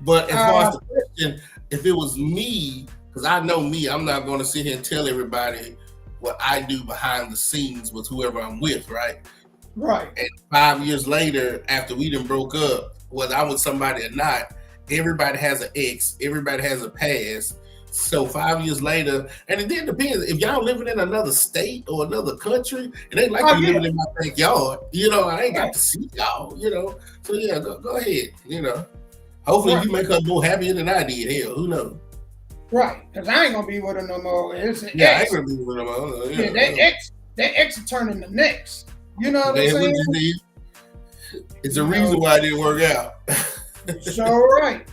But as far as the question, if it was me, because I know me, I'm not going to sit here and tell everybody what I do behind the scenes with whoever I'm with, right? Right. And 5 years later, after we done broke up, whether I'm with somebody or not, everybody has an ex, everybody has a past. So 5 years later, and it then depends if y'all living in another state or another country, it ain't like you living in my backyard. You know, I ain't got to see y'all, you know. So yeah, go ahead, you know. Hopefully you make her more happier than I did. Hell, who knows? Right, because I ain't gonna be with her no more. I ain't gonna be with her no more. That ex is turning the next. You know what I'm saying? It's a reason why it didn't work out. So right.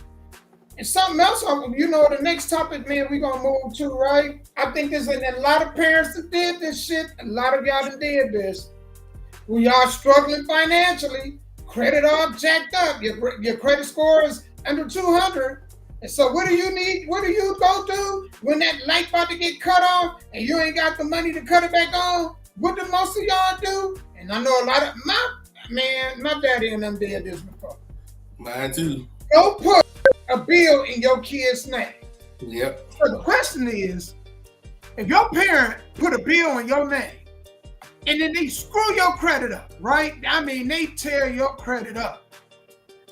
And something else, you know, the next topic, man, we're going to move to, right? I think there's a lot of parents that did this shit. A lot of y'all that did this. We are struggling financially. Credit all jacked up. Your credit score is under 200. And so what do you need? What do you go do when that light about to get cut off and you ain't got the money to cut it back on? What do most of y'all do? And I know a lot of my daddy and them did this before. Mine too. Go put a bill in your kid's name. Yep. So the question is, if your parent put a bill in your name and then they screw your credit up, right? I mean, they tear your credit up.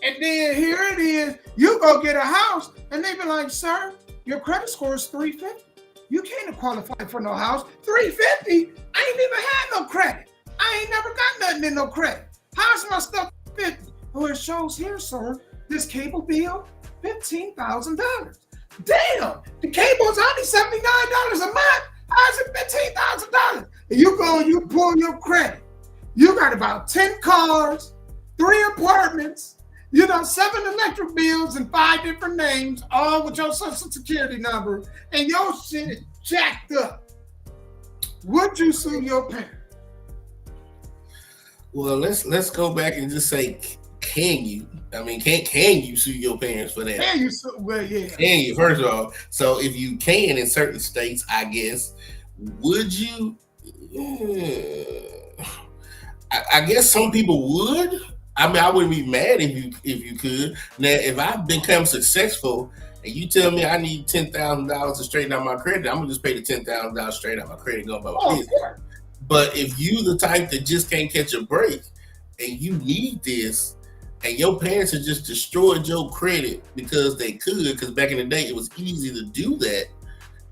And then here it is, you go get a house and they be like, sir, your credit score is 350. You can't qualify for no house. 350? I ain't even had no credit. I ain't never got nothing in no credit. How's my stuff 50? Well, it shows here, sir, this cable bill, $15,000. Damn, the cable's only $79 a month. How's it $15,000? And you go and you pull your credit. You got about 10 cars, 3 apartments, 7 electric bills and 5 different names, all with your social security number, and your shit is jacked up. Would you sue your parent? Well, let's go back and just say, can you? I mean, can you sue your parents for that? Can you sue? Well, yeah. Can you, first of all? So if you can in certain states, I guess, would you? I guess some people would. I mean, I wouldn't be mad if you could. Now, if I become successful and you tell me I need $10,000 to straighten out my credit, I'm gonna just pay the $10,000 straight out my credit and go about my business. But if you the type that just can't catch a break and you need this, and your parents have just destroyed your credit because they could, because back in the day it was easy to do that,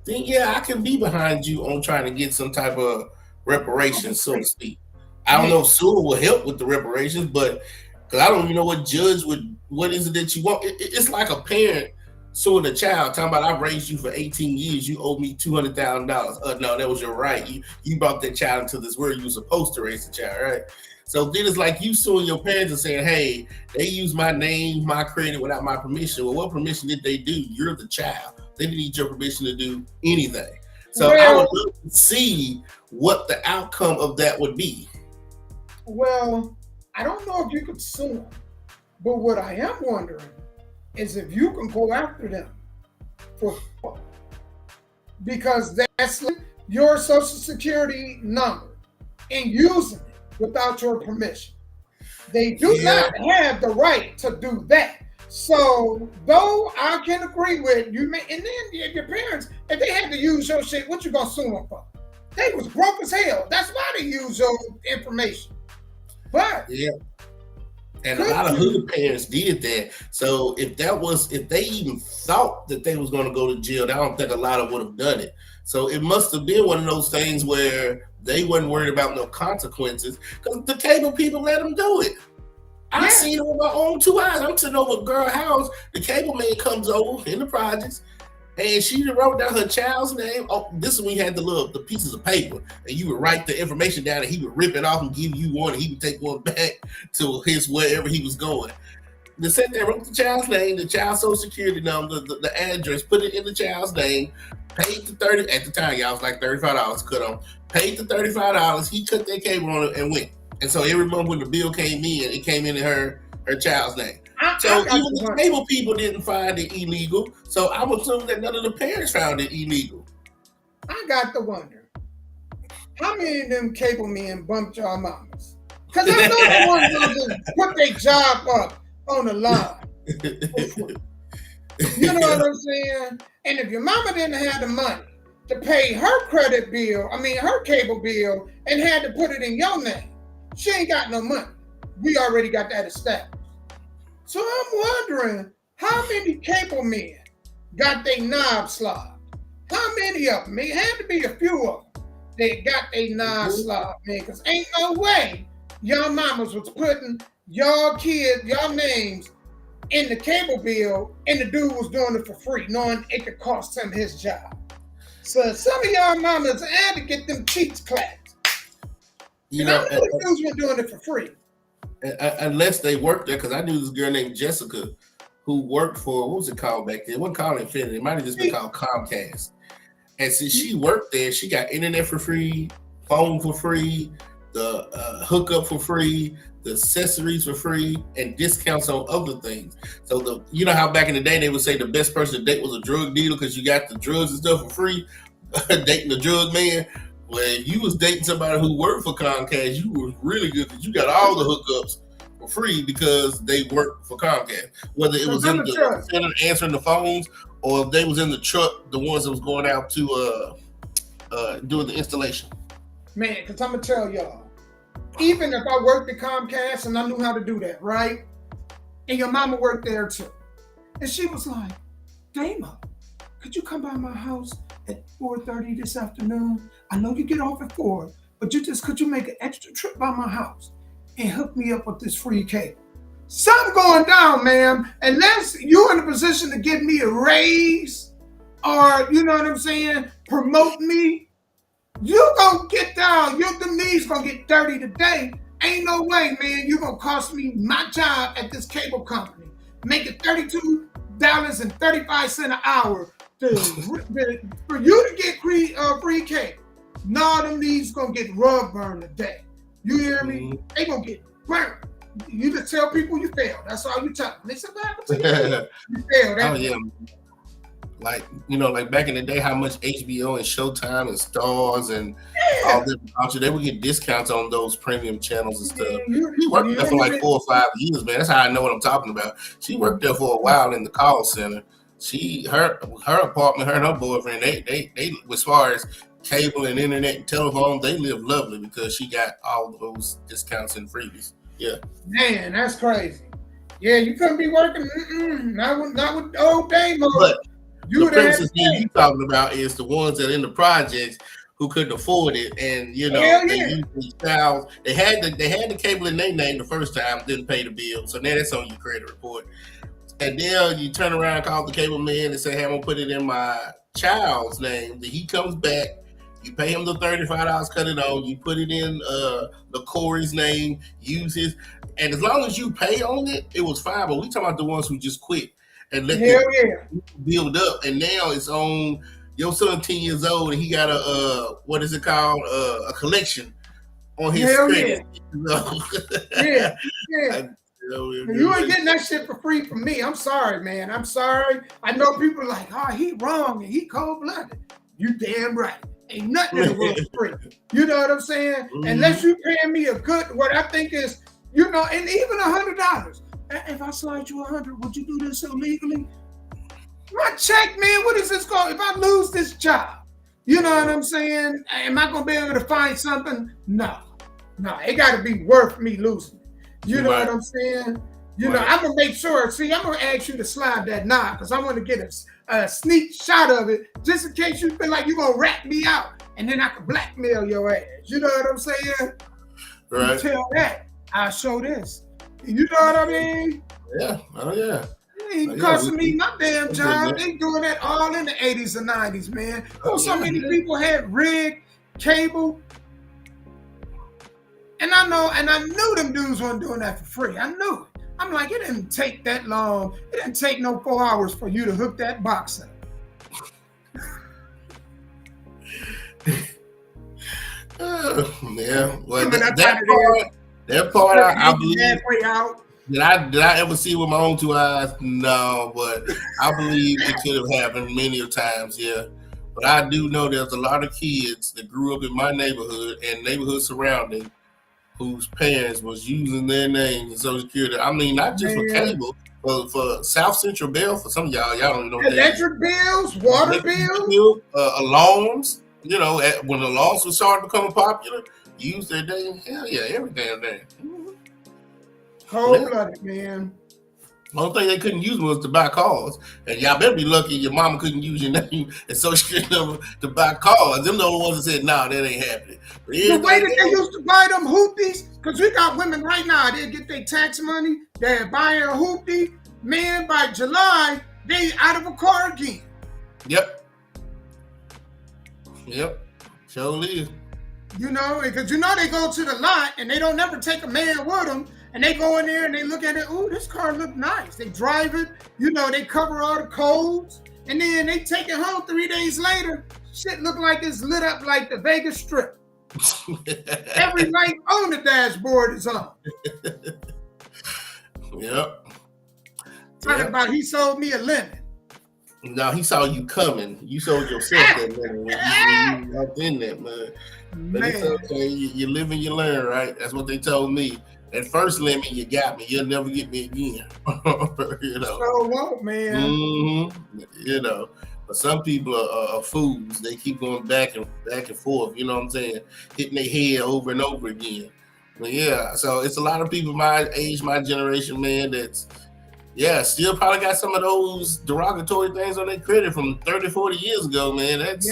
then yeah, I can be behind you on trying to get some type of reparations, so to speak. I don't know if Sewell will help with the reparations, but because I don't even know what judge would, what is it that you want? It's like a parent suing a child, talking about I raised you for 18 years, you owe me $200,000. No, that was your right. You brought that child into this world, you were supposed to raise the child, right? So then it's like you suing your parents and saying, hey, they used my name, my credit without my permission. Well, what permission did they do? You're the child. They didn't need your permission to do anything. So I would love to see what the outcome of that would be. Well, I don't know if you could sue them, but what I am wondering is if you can go after them for, because that's your social security number and using it without your permission. They do not have the right to do that. So, though I can agree with you, and then your parents, if they had to use your shit, what you gonna sue them for? They was broke as hell. That's why they use your information. But and a lot of hood parents did that. So if they even thought that they was going to go to jail, I don't think a lot of would have done it. So it must have been one of those things where they wasn't worried about no consequences because the cable people let them do it. I seen it with my own two eyes. I'm sitting over a girl's house. The cable man comes over in the projects, and she wrote down her child's name. Oh, this is when you had the pieces of paper, and you would write the information down, and he would rip it off and give you one, and he would take one back to his wherever he was going. They sat there, wrote the child's name, the child's social security number, the address, put it in the child's name, paid the $30 at the time, y'all was like $35 cut on. Paid the $35. He cut that cable on it and went. And so every month when the bill came in, it came in her child's name. So even the cable people didn't find it illegal. So I'm assuming that none of the parents found it illegal. I got to wonder, how many of them cable men bumped y'all mamas? Because I know the ones that just put their job up on the line. You know what I'm saying? And if your mama didn't have the money to pay her her cable bill, and had to put it in your name, she ain't got no money. We already got that established. So I'm wondering, how many cable men got their knobs slobbed? How many of them? It had to be a few of them that got their knobs slobbed, man, because ain't no way y'all mamas was putting y'all kids, y'all names in the cable bill, and the dude was doing it for free, knowing it could cost him his job. So some of y'all mamas had to get them cheeks clapped. You know, I know the dudes were doing it for free. Unless they worked there, because I knew this girl named Jessica who worked for, what was it called back then? It wasn't called Infinity. It might have just been called Comcast. And since she worked there, she got internet for free, phone for free, the hookup for free, the accessories for free, and discounts on other things. So you know how back in the day they would say the best person to date was a drug dealer because you got the drugs and stuff for free, dating the drug man. Well, if you was dating somebody who worked for Comcast, you were really good because you got all the hookups for free because they worked for Comcast. Whether it was in the center answering the phones, or if they was in the truck, the ones that was going out to doing the installation. Man, because I'm going to tell y'all, even if I worked at Comcast and I knew how to do that, right? And your mama worked there too. And she was like, Damo, could you come by my house at 4:30 this afternoon? I know you get off at 4, but could you make an extra trip by my house and hook me up with this free cable? Something going down, ma'am. Unless you're in a position to give me a raise or, you know what I'm saying, promote me, you gonna get down. The knees gonna get dirty today. Ain't no way, man. You gonna cost me my job at this cable company, making $32.35 an hour for you to get free cable. Nah, them knees gonna get rug burned today. You hear me? They gonna get burned. You just tell people you failed. That's all you tell them. They said, what happened to you? You failed. Oh yeah. Like, like back in the day, how much HBO and Showtime and Stars and all that, they would get discounts on those premium channels and stuff. She worked there for like 4 or 5 years, man. That's how I know what I'm talking about. She worked there for a while in the call center. Her apartment, her and her boyfriend, they as far as cable and internet and telephone, they live lovely because she got all those discounts and freebies. Yeah. Man, that's crazy. Yeah, you couldn't be working. Not with old Damo. But the princess you talking about is the ones that are in the projects who couldn't afford it, and they used these styles. They had the cable in their name the first time, didn't pay the bill, so now that's on your credit report. And then you turn around and call the cable man and say, "Hey, I'm gonna put it in my child's name." Then he comes back. You pay him the $35, cut it on. You put it in the Corey's name, use his, and as long as you pay on it, it was fine. But we talking about the ones who just quit and let them build up, and now it's on your son 10 years old, and he got a what is it called? A collection on his credit. Yeah. You ain't getting that shit for free from me. I'm sorry, man. I'm sorry. I know people are like, oh, he wrong and he cold-blooded. You damn right. Ain't nothing in the world free. You know what I'm saying? Mm-hmm. Unless you paying me a good, what I think is, and even $100. If I slide you 100, would you do this illegally? My check, man, what is this called? If I lose this job, you know what I'm saying? Am I going to be able to find something? No, it got to be worth me losing it. You know what I'm saying? I'm going to make sure. See, I'm going to ask you to slide that knob because I want to get a sneak shot of it just in case you feel like you're going to rat me out and then I can blackmail your ass. You know what I'm saying? Right. You tell that, I'll show this. You know what I mean? Yeah. Oh, yeah. It ain't costing me my damn job. They doing that all in the 80s and 90s, man. So many people had rig, cable. And I knew them dudes weren't doing that for free. I knew it. I'm like, it didn't take that long. It didn't take no 4 hours for you to hook that box up. Yeah. Well, that part I believe. Halfway out. Did I ever see with my own 2 eyes? No, but I believe it could have happened many of times, yeah. But I do know there's a lot of kids that grew up in my neighborhood and neighborhood surrounding whose parents was using their names in Social Security. I mean, not just for cable, but for South Central Bell, for some of y'all don't even know. Electric bills, water bills, alarms. When the alarms were starting to become popular, use their name. Hell yeah, every damn name. Cold-blooded, man. The only thing they couldn't use was to buy cars. And y'all better be lucky your mama couldn't use your name and social security number to buy cars. Them the only ones that said, nah, that ain't happening. The way that they used to buy them hoopties, because we got women right now, they get their tax money, they're buying a hoopty. Man, by July, they out of a car again. Yep. Sure is. Because they go to the lot and they don't never take a man with them. And they go in there and they look at it. Ooh, this car look nice. They drive it. They cover all the codes. And then they take it home 3 days later. Shit look like it's lit up like the Vegas Strip. Every light on the dashboard is on. Yep. Talking about he sold me a lemon. No, he saw you coming. You sold yourself that lemon when you walked in that, man. But it's okay. You live and you learn, right? That's what they told me. That first lemon, you got me. You'll never get me again. So won't, man. Mm-hmm. But some people are fools. They keep going back and forth. You know what I'm saying? Hitting their head over and over again. But yeah, so it's a lot of people my age, my generation, man, that's still probably got some of those derogatory things on their credit from 30, 40 years ago, man. That's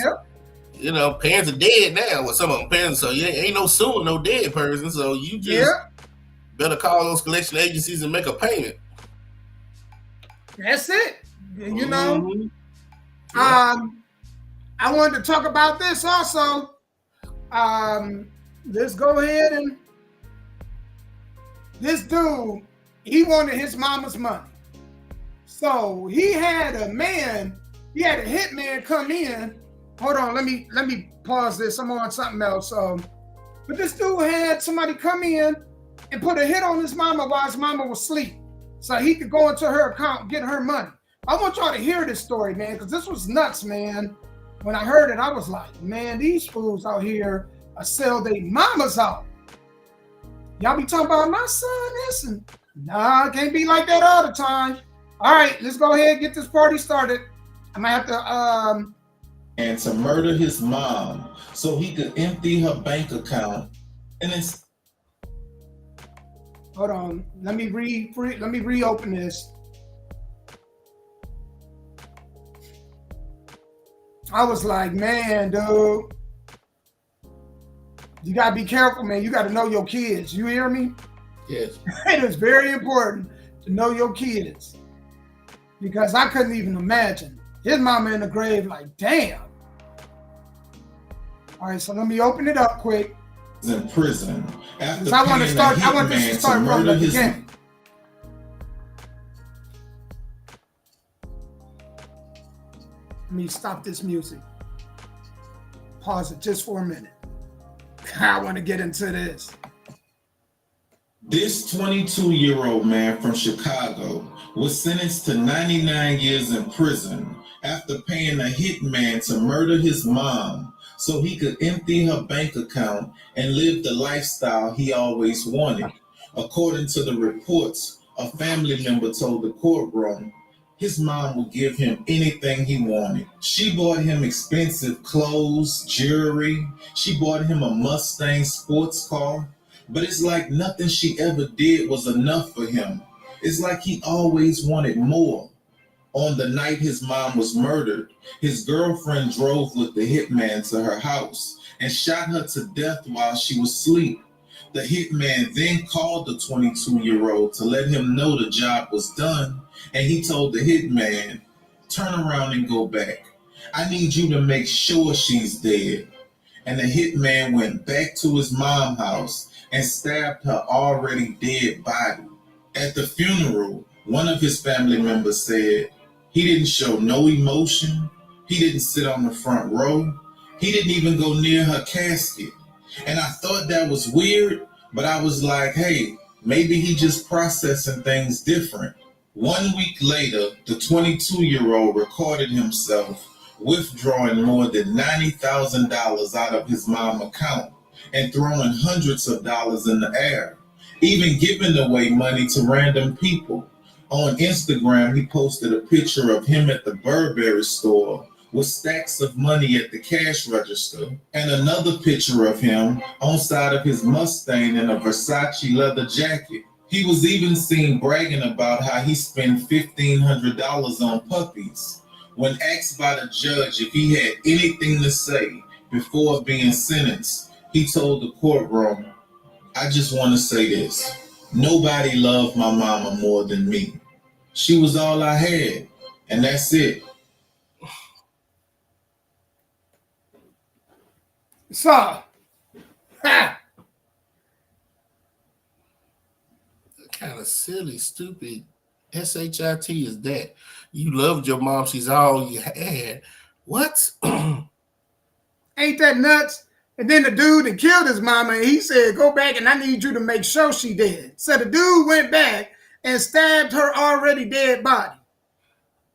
parents are dead now with some of them parents. So ain't no suing no dead person. So you just better call those collection agencies and make a payment. That's it. I wanted to talk about this also. Let's go ahead and this dude, he wanted his mama's money. So he had a hitman come in. Hold on, let me pause this. I'm on something else. But this dude had somebody come in and put a hit on his mama while his mama was asleep so he could go into her account and get her money. I want y'all to hear this story, man, because this was nuts, man. When I heard it, I was like, man, these fools out here sell their mamas out. Y'all be talking about my son this, and nah, it can't be like that all the time. All right, let's go ahead and get this party started. I'm gonna have to and to murder his mom so he could empty her bank account. And it's hold on. Let me reopen this. I was like, man, dude, you gotta be careful, man. You gotta know your kids. You hear me? Yes. It is very important to know your kids, because I couldn't even imagine his mama in the grave. Like, damn. All right, so let me open it up quick. in prison after I want to start. I want this hitman to start from murder the his beginning. Let me stop this music. Pause it just for a minute. I want to get into this. This 22-year-old man from Chicago was sentenced to 99 years in prison after paying a hitman to murder his mom so he could empty her bank account and live the lifestyle he always wanted. According to the reports, a family member told the courtroom his mom would give him anything he wanted. She bought him expensive clothes, jewelry. She bought him a Mustang sports car. But it's like nothing she ever did was enough for him. It's like he always wanted more. On the night his mom was murdered, his girlfriend drove with the hitman to her house and shot her to death while she was asleep. The hitman then called the 22-year-old to let him know the job was done, and he told the hitman, "Turn around and go back. I need you to make sure she's dead." And the hitman went back to his mom's house and stabbed her already dead body. At the funeral, one of his family members said he didn't show no emotion, he didn't sit on the front row, he didn't even go near her casket. And I thought that was weird, but I was like, hey, maybe he just processing things different. 1 week later, the 22-year-old recorded himself withdrawing more than $90,000 out of his mom's account and throwing hundreds of dollars in the air, even giving away money to random people. On Instagram, he posted a picture of him at the Burberry store with stacks of money at the cash register, and another picture of him on side of his Mustang in a Versace leather jacket. He was even seen bragging about how he spent $1,500 on puppies. When asked by the judge if he had anything to say before being sentenced, he told the courtroom, "I just want to say this. Nobody loved my mama more than me. She was all I had, and that's it." So, What kind of silly, stupid SHIT is that? You loved your mom, she's all you had. What? ain't that nuts? And then the dude that killed his mama, and he said, go back and I need you to make sure she dead. So the dude went back and stabbed her already dead body.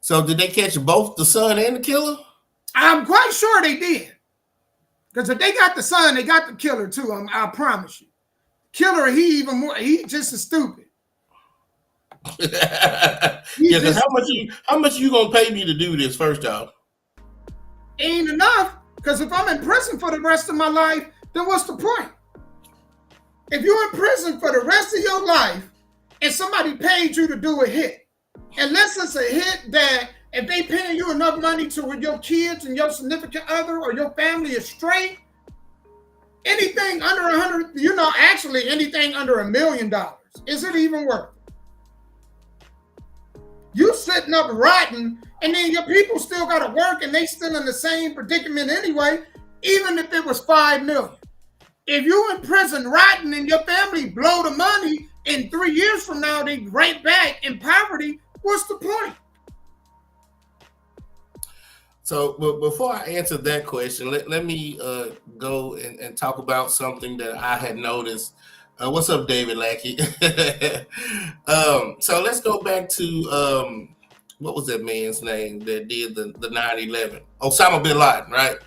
So did they catch both the son and the killer? I'm quite sure they did. Because if they got the son, they got the killer too. I promise you. Killer, he even more, he just as stupid. Yeah, because how much you gonna pay me to do this first off? Ain't enough. Because if I'm in prison for the rest of my life, then what's the point? If you're in prison for the rest of your life and somebody paid you to do a hit, unless it's a hit that if they paying you enough money to where your kids and your significant other or your family is straight, anything under 100, actually anything under $1 million, is it even worth it? You sitting up rotting, and then your people still got to work, and they still in the same predicament anyway, even if it was $5 million. If you in prison rotting and your family blow the money, in 3 years from now, they right back in poverty, what's the point? So before I answer that question, let me go and talk about something that I had noticed What's up, David Lackey? So let's go back to what was that man's name that did the 9/11? Osama bin Laden, right?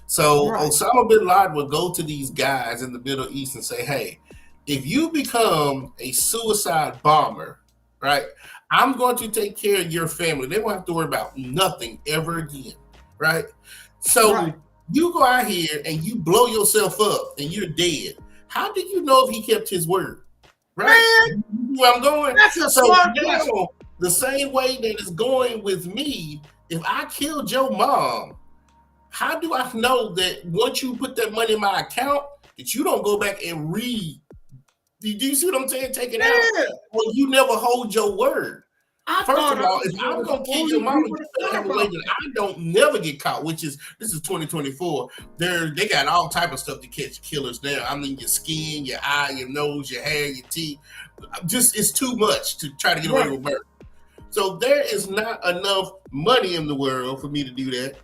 So Right. Osama bin Laden would go to these guys in the Middle East and say, "Hey, if you become a suicide bomber, right, I'm going to take care of your family. They won't have to worry about nothing ever again, right? So Right. you go out here and you blow yourself up and you're dead. How do you know if he kept his word? Right? Man, You know where I'm going? that's a So smart question. now, the same way that it's going with me, if I killed your mom, how do I know that once you put that money in my account, that you don't go back and read? Do you see what I'm saying? Take it out. Yeah. Well, you never hold your word. I First thought of I all, was if one I'm of gonna the kill only your mama, people you that better thought have a about way it. that I don't never get caught. This is 2024. They got all type of stuff to catch killers now. I mean, your skin, your eye, your nose, your hair, your teeth. Just it's too much to try to get away Right. with murder. So there is not enough money in the world for me to do that.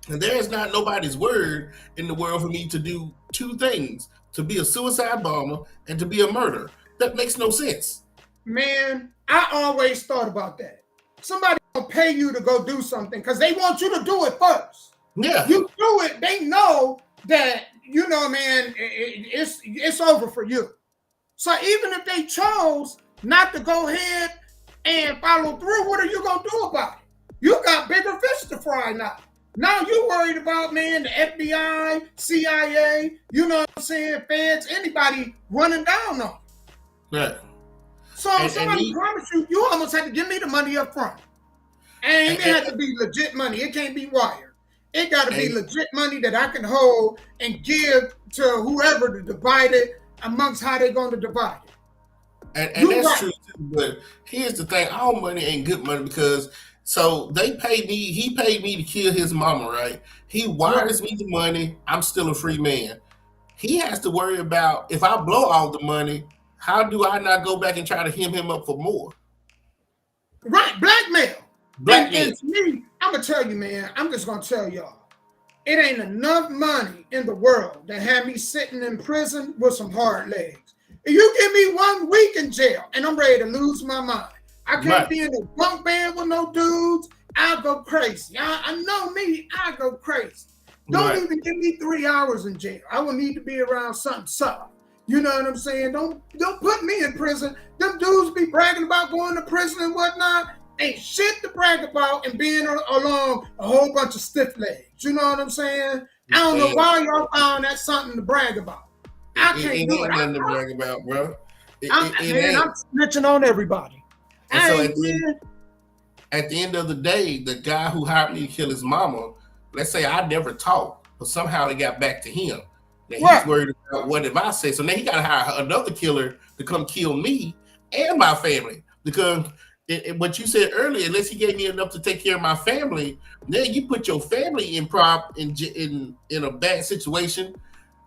And there is not nobody's word in the world for me to do two things: to be a suicide bomber and to be a murderer. That makes no sense. Man, I always thought about that. Somebody gonna pay you to go do something because they want you to do it first. Yeah. You do it, they know that man, it's over for you. So even if they chose not to go ahead and follow through, what are you gonna do about it? You got bigger fish to fry now. Now you worried about, man, the FBI, CIA, you know what I'm saying, feds, anybody running down on you. Right. So And somebody promised you, you almost had to give me the money up front. And it has to be legit money. It can't be wired. It got to be legit money that I can hold and give to whoever to divide it amongst how they're going to divide it. And that's true too. But here's the thing: all money ain't good money because they paid me. He paid me to kill his mama, right? He wires me the money. I'm still a free man. He has to worry about if I blow all the money. How do I not go back and try to hem him up for more? Right, blackmail. Blackmail. And to me, I'm gonna tell you, man. I'm just gonna tell y'all, it ain't enough money in the world that had me sitting in prison with some hard legs. If you give me 1 week in jail and I'm ready to lose my mind, I can't be in a bunk bed with no dudes. I'll go crazy. I know me. I go crazy. Don't even give me 3 hours in jail. I will need to be around something soft. You know what I'm saying? Don't put me in prison. Them dudes be bragging about going to prison and whatnot. Ain't shit to brag about and being along a whole bunch of stiff legs. You know what I'm saying? I don't know why y'all found that something to brag about. I can't do it. Ain't nothing to brag about, bro. I'm snitching on everybody. And so at the end of the day, the guy who hired me to kill his mama, let's say I never talked, but somehow it got back to him. Now he's worried about what if I say. So now he got to hire another killer to come kill me and my family. Because what you said earlier, unless he gave me enough to take care of my family, then you put your family in a bad situation.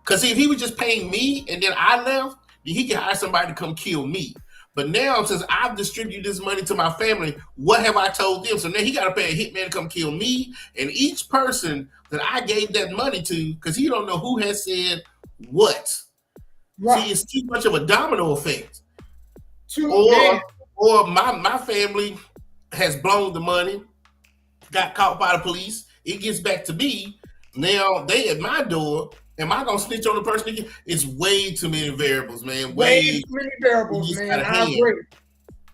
Because if he was just paying me and then I left, then he could hire somebody to come kill me. But now, since I've distributed this money to my family, what have I told them? So now he got to pay a hitman to come kill me and each person that I gave that money to, because he don't know who has said what. See, it's too much of a domino effect. Or my family has blown the money, got caught by the police. It gets back to me. Now they at my door. Am I gonna snitch on the person again? It's way too many variables, man. Way too many variables, man.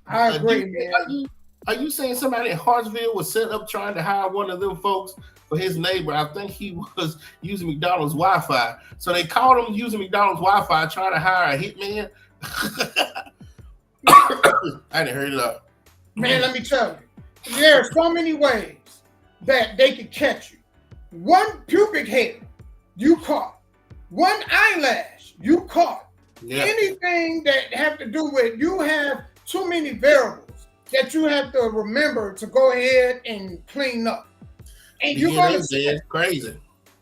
I agree, man. Are you saying somebody in Hartsville was set up trying to hire one of them folks for his neighbor? I think he was using McDonald's Wi-Fi. So they called him using McDonald's Wi-Fi trying to hire a hitman. I didn't heard it up. Man, let me tell you. There are so many ways that they could catch you. One pubic hair, you caught. One eyelash, you caught. Yeah. Anything that have to do with, you have too many variables that you have to remember to go ahead and clean up. And you're going to see it crazy.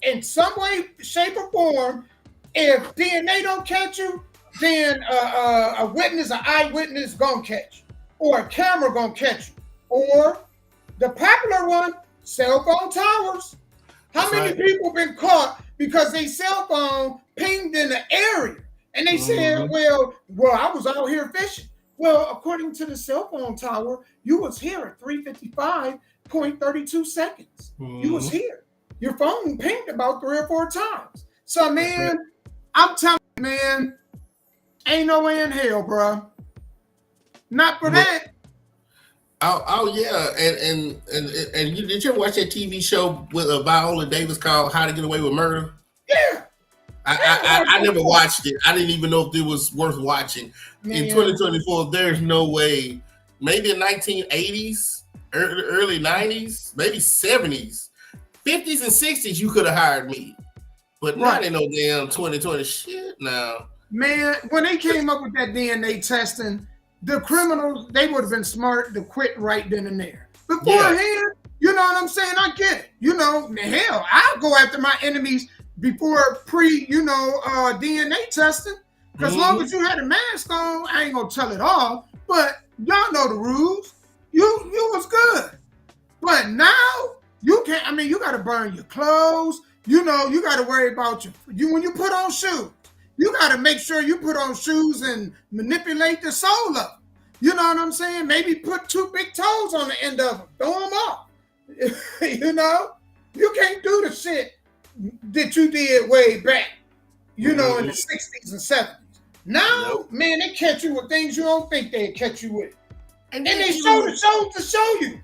In some way, shape, or form, if DNA don't catch you, then a witness, an eyewitness gonna catch you. Or a camera gonna catch you. Or the popular one, cell phone towers. How many people been caught because their cell phone pinged in the area And they said, well, I was out here fishing. Well, according to the cell phone tower, you was here at 3:55.32 seconds. You was here. Your phone pinged about 3 or 4 times. So, man, I'm telling you, man, ain't no way in hell, bro. Not for that. Oh yeah, and you did you ever watch that TV show with Viola Davis called How to Get Away with Murder? Yeah. I never watched it. I didn't even know if it was worth watching. Man. In 2024, there's no way. Maybe in 1980s, early 90s, maybe 70s, 50s and 60s, you could have hired me. But not in no damn 2020 shit now. Man, when they came up with that DNA testing, the criminals, they would have been smart to quit right then and there. Beforehand, you know what I'm saying? I get it. You know, hell, I'll go after my enemies before DNA testing. Because as long as you had a mask on, I ain't gonna tell it all. But y'all know the rules. You was good. But now you can't. I mean, you got to burn your clothes. You know, you got to worry about you when you put on shoes. You got to make sure you put on shoes and manipulate the sole of them. You know what I'm saying? Maybe put 2 big toes on the end of them. Throw them off. You know? You can't do the shit that you did way back, in the 60s and 70s. Now, man, they catch you with things you don't think they'd catch you with. And then they show the shows to show you.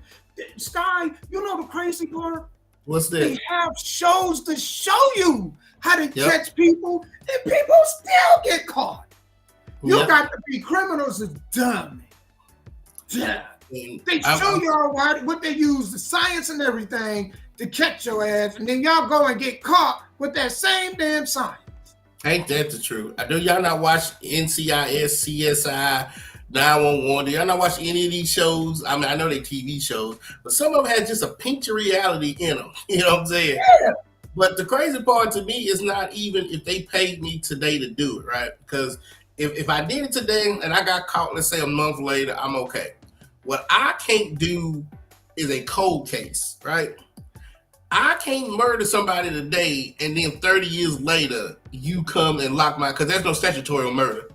Sky, you know the crazy part? What's that? They have shows to show you how to catch people, and people still get caught. You got to be criminals is dumb. Yeah. They show y'all what they use, the science and everything to catch your ass, and then y'all go and get caught with that same damn science. Ain't that the truth? I know y'all not watch NCIS, CSI, 911. Do y'all not watch any of these shows? I mean, I know they TV shows, but some of them had just a pinch of reality in them. You know what I'm saying? Yeah. But the crazy part to me is not even if they paid me today to do it, right? Because if I did it today and I got caught, let's say a month later, I'm okay. What I can't do is a cold case, right? I can't murder somebody today and then 30 years later you come and lock my, because there's no statutory murder.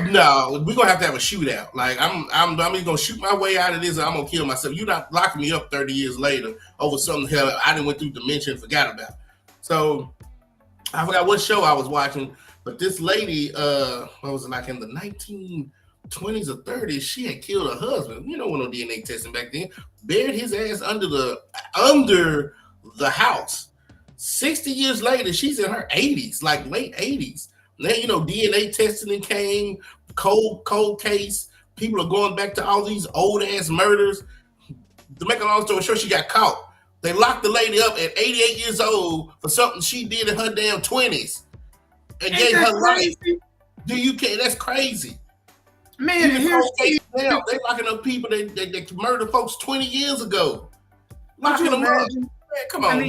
No, we're gonna have to have a shootout. Like I'm just gonna shoot my way out of this and I'm gonna kill myself. You're not locking me up 30 years later over something hell I didn't went through dementia and forgot about. So I forgot what show I was watching, but this lady, what was it, like in the 1920s or 30s, she had killed her husband. You know, when no DNA testing back then, buried his ass under the house. 60 years later, she's in her 80s, like late 80s. Then, DNA testing came, cold case. People are going back to all these old ass murders. To make a long story short, she got caught. They locked the lady up at 88 years old for something she did in her damn 20s and gave her life. Do you care? That's crazy. Man, they locking up people that murdered folks 20 years ago. Locking them up. Man, come on,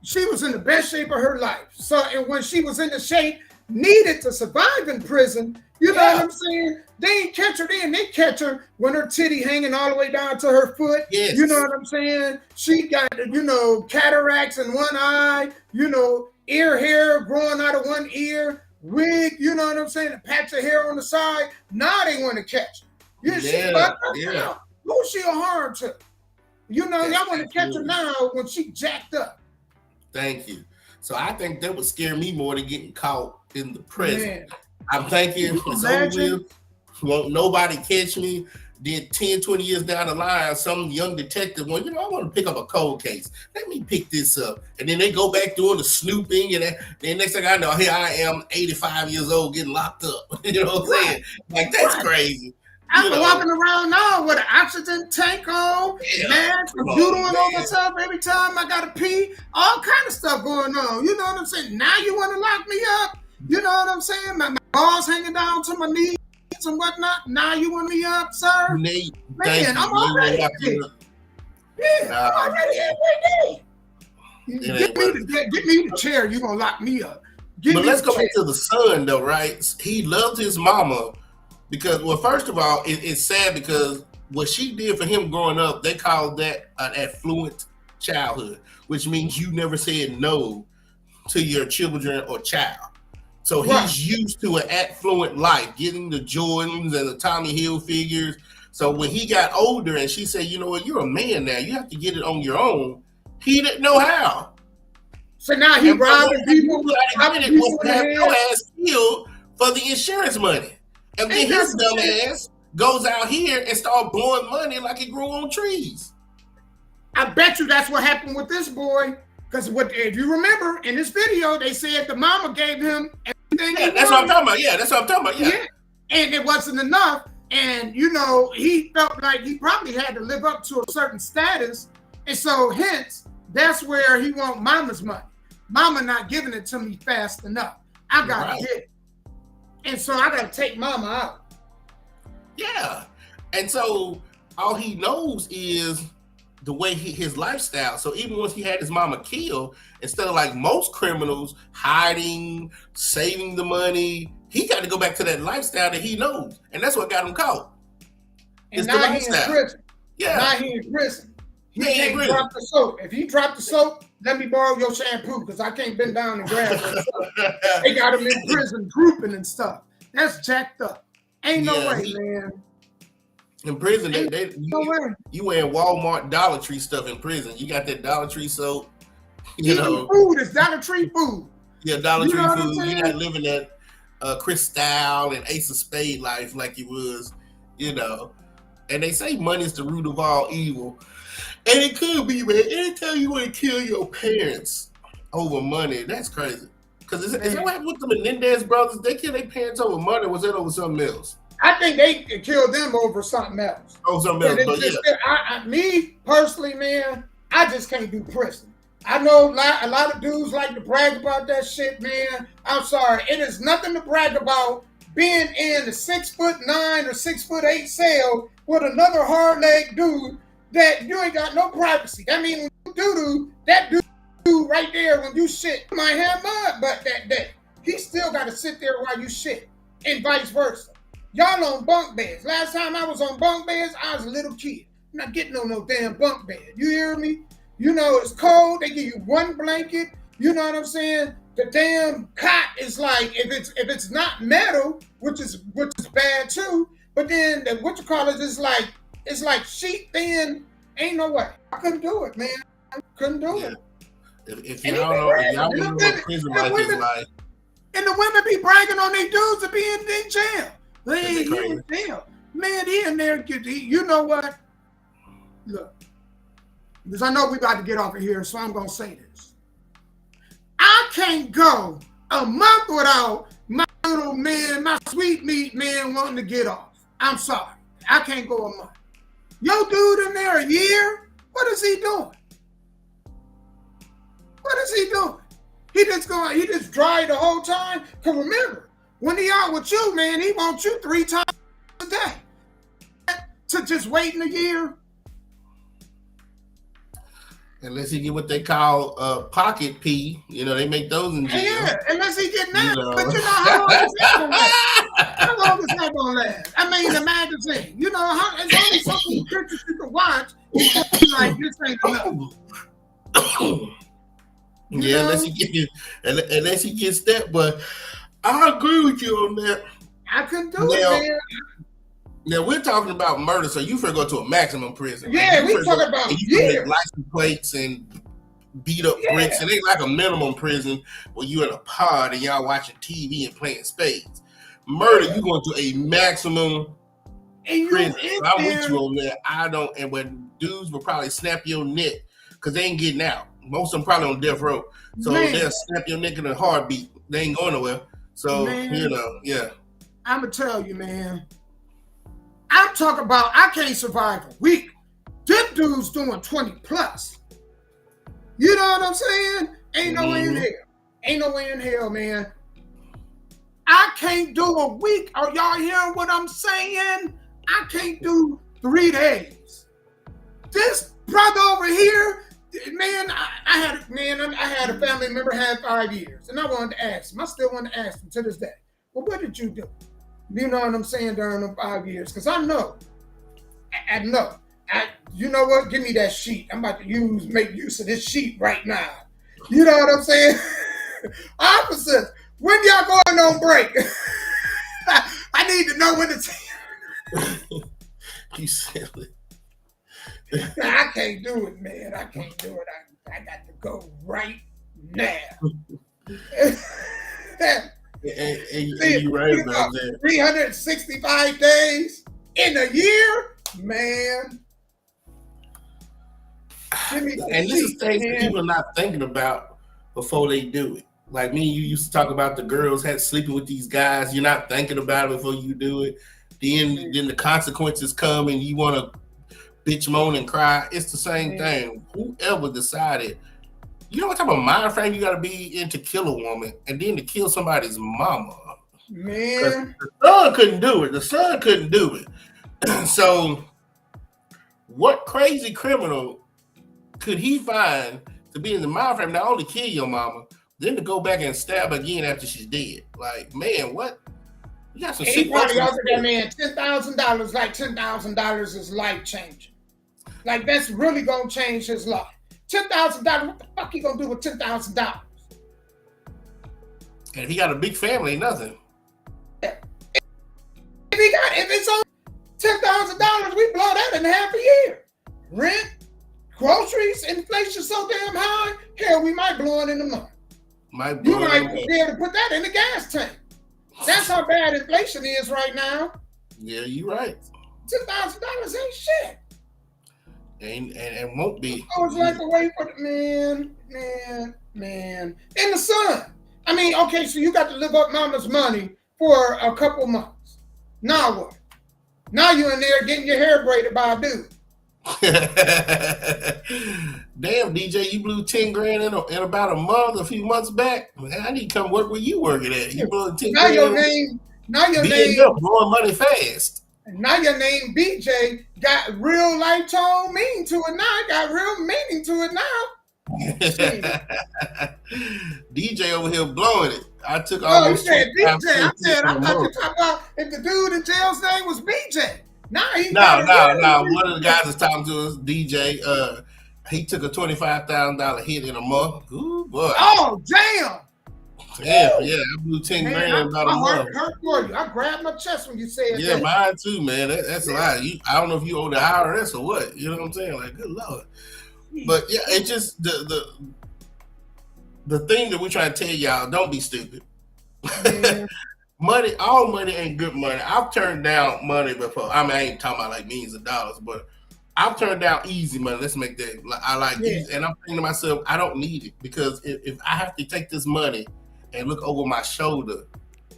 she was in the best shape of her life. So, and when she was in the shape needed to survive in prison, you know what I'm saying? They ain't catch her then. They catch her when her titty hanging all the way down to her foot. Yes. You know what I'm saying? She got, cataracts in one eye, ear hair growing out of one ear, wig, you know what I'm saying? A patch of hair on the side. Now they want to catch her. Who's she a harm to? Y'all want to catch her now when she jacked up. Thank you. So I think that would scare me more than getting caught in the prison. I'm thinking it's over with. Won't nobody catch me. Then 10, 20 years down the line, some young detective went, I want to pick up a cold case. Let me pick this up. And then they go back doing the snooping. And then next thing I know, here I am, 85 years old, getting locked up. You know what I'm saying? Like, that's crazy. I'm walking around now with an oxygen tank on, mask, doodling on myself every time I gotta pee, all kind of stuff going on. You know what I'm saying? Now you want to lock me up? You know what I'm saying? My balls hanging down to my knees and whatnot. Now you want me up, sir? Man, I'm already up. Yeah, I'm already every day. Get me the chair. You gonna lock me up? But let's go back to the son, though, right? He loved his mama. Because, well, first of all, it's sad because what she did for him growing up, they called that an affluent childhood, which means you never said no to your children or child. So he's used to an affluent life, getting the Jordans and the Tommy Hilfigers. So when he got older and she said, you know what, you're a man now, you have to get it on your own, he didn't know how. So now he robbing people. Ass killed for the insurance money. And then his dumb ass goes out here and start blowing money like it grew on trees. I bet you that's what happened with this boy. Because if you remember in this video, they said the mama gave him everything. Yeah, that's what I'm talking about. Yeah, that's what I'm talking about. Yeah. And it wasn't enough. And, you know, he felt like he probably had to live up to a certain status. And so, hence, that's where he want mama's money. Mama not giving it to me fast enough. I got to get it. And so, I got to take mama out. Yeah. And so, all he knows is the way his lifestyle. So, even once he had his mama killed, instead of like most criminals hiding, saving the money, he got to go back to that lifestyle that he knows. And that's what got him caught. And now he's in prison. Yeah. Now he's in prison. He can't drop the soap. If he drop the soap, let me borrow your shampoo because I can't bend down and grab it. They got him in prison drooping and stuff. That's jacked up. Ain't no way, man. In prison, you wearing Walmart Dollar Tree stuff in prison. You got that Dollar Tree soap. You know, food is Dollar Tree food. Yeah, Dollar Tree food. You're not living that Cristal and Ace of Spade life like you was, you know. And they say money is the root of all evil. And it could be, man. Anytime you want to kill your parents over money, that's crazy. Because is that what happened with the Menendez brothers? They killed their parents over money, or was that over something else? I think they killed them over something else. Oh, something else. But me personally, man, I just can't do prison. I know a lot of dudes like to brag about that shit, man. I'm sorry. It is nothing to brag about being in a 6'9" or 6'8" cell with another hard-legged dude that you ain't got no privacy. That means when you do that dude right there, when you shit, you might have mud, but that day, he still got to sit there while you shit, and vice versa. Y'all on bunk beds. Last time I was on bunk beds, I was a little kid. I'm not getting on no damn bunk bed. You hear me? You know, it's cold. They give you one blanket. You know what I'm saying? The damn cot is like, if it's not metal, which is bad too, but then the it's like sheet thin. Ain't no way. I couldn't do it, man. I couldn't do it. If y'all know what prison life is like. And the women be bragging on these dudes to be in jail. He in jail. Man, he in there. You know what? Look. Because I know we about to get off of here, so I'm going to say this. I can't go a month without my little man, my sweet meat man wanting to get off. I'm sorry. I can't go a month. Yo dude in there a year? What is he doing? What is he doing? He just dry the whole time? Because remember, when he out with you, man, he wants you 3 times a day. To just waiting a year? Unless he get what they call pocket pee. You know, they make those in jail. Yeah, unless he get that. But you know, how long is that going to last? How long is that going to last? I mean, the magazine. You know, there's only so many pictures you can watch. Like, this ain't enough. Yeah, unless he gets that. But I agree with you on that. I couldn't do it, man. Now we're talking about murder, so you finna go to a maximum prison. Yeah, we talking about make license plates and beat up bricks. It ain't like a minimum prison where you in a pod and y'all watching TV and playing spades. Murder, you going to a maximum prison. I'm with you on that. I don't, and when dudes will probably snap your neck because they ain't getting out. Most of them probably on death row, so they'll snap your neck in a heartbeat. They ain't going nowhere. So you know, I'm gonna tell you, man. I'm talking about I can't survive a week. Them dudes doing 20 plus. You know what I'm saying? Ain't no way in hell. Ain't no way in hell, man. I can't do a week. Are y'all hearing what I'm saying? I can't do 3 days. This brother over here, man, I had a family member had 5 years, and I wanted to ask him. I still want to ask him to this day. Well, what did you do? You know what I'm saying during the 5 years? Because I know. I know. You know what? Give me that sheet. I'm about to make use of this sheet right now. You know what I'm saying? Opposites. When y'all going on break? I need to know when it's. You silly. I can't do it, man. I can't do it. I got to go right now. And you right about that. 365 days in a year, man. And this is things that people are not thinking about before they do it. Like me, you used to talk about the girls had sleeping with these guys. You're not thinking about it before you do it. Then the consequences come and you want to bitch, moan, and cry. It's the same thing. Whoever decided, you know what type of mind frame you got to be in to kill a woman and then to kill somebody's mama. Man. The son couldn't do it. The son couldn't do it. So what crazy criminal could he find to be in the mind frame not only kill your mama, then to go back and stab again after she's dead? Like, man, what? You got some he shit. probably offered that man $10,000. Like $10,000 is life changing. Like that's really gonna change his life. $10,000. What the fuck he gonna do with $10,000? And he got a big family, ain't nothing. If it's on $10,000, we blow that in half a year. Rent, groceries, inflation so damn high. Hell, we might blow it in a month. You might be able to put that in the gas tank. That's how bad inflation is right now. Yeah, you're right. $10,000 ain't shit. And won't be. I was like away for the man. And the son. I mean, okay, so you got to live up mama's money for a couple months. Now what? Now you're in there getting your hair braided by a dude. Damn, DJ, you blew 10 grand in about a month, a few months back. Man, I need to come work where you working at. You blew 10 now grand. Now your name blowing money fast. Now your name BJ got real life tone meaning to it now. Got real meaning to it now. DJ over here blowing it. I took all. Oh, you said BJ. I thought you were talking about if the dude in jail's name was BJ. No. One of the guys that's talking to us, DJ. He took a $25,000 hit in a month. Ooh, boy. Oh, damn. Yeah, I blew 10 grand in about a month. My heart hurt for you. I grabbed my chest when you said that. Yeah, mine too, man. That's a lot. I don't know if you owe the IRS or what. You know what I'm saying? Like, good Lord. But yeah, it's just the thing that we try to tell y'all, don't be stupid. Money, all money ain't good money. I've turned down money before. I mean, I ain't talking about like millions of dollars, but I've turned down easy money. Let's make that. I like easy. And I'm thinking to myself, I don't need it because if I have to take this money and look over my shoulder,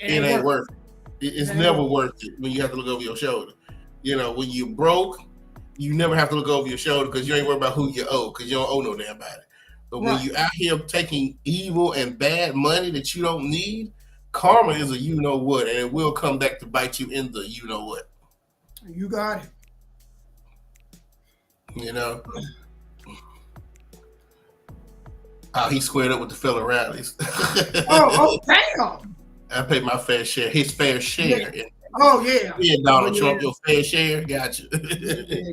it ain't worth it. It's never worth it when you have to look over your shoulder. You know, when you're broke, you never have to look over your shoulder because you ain't worried about who you owe because you don't owe no damn body. But when you out here taking evil and bad money that you don't need, karma is a you know what, and it will come back to bite you in the you know what. You got it. You know. Oh, he squared up with the fella rallies. oh, damn. I paid my fair share, his fair share. Yeah. Yeah, Donald Trump, your fair share. Got you.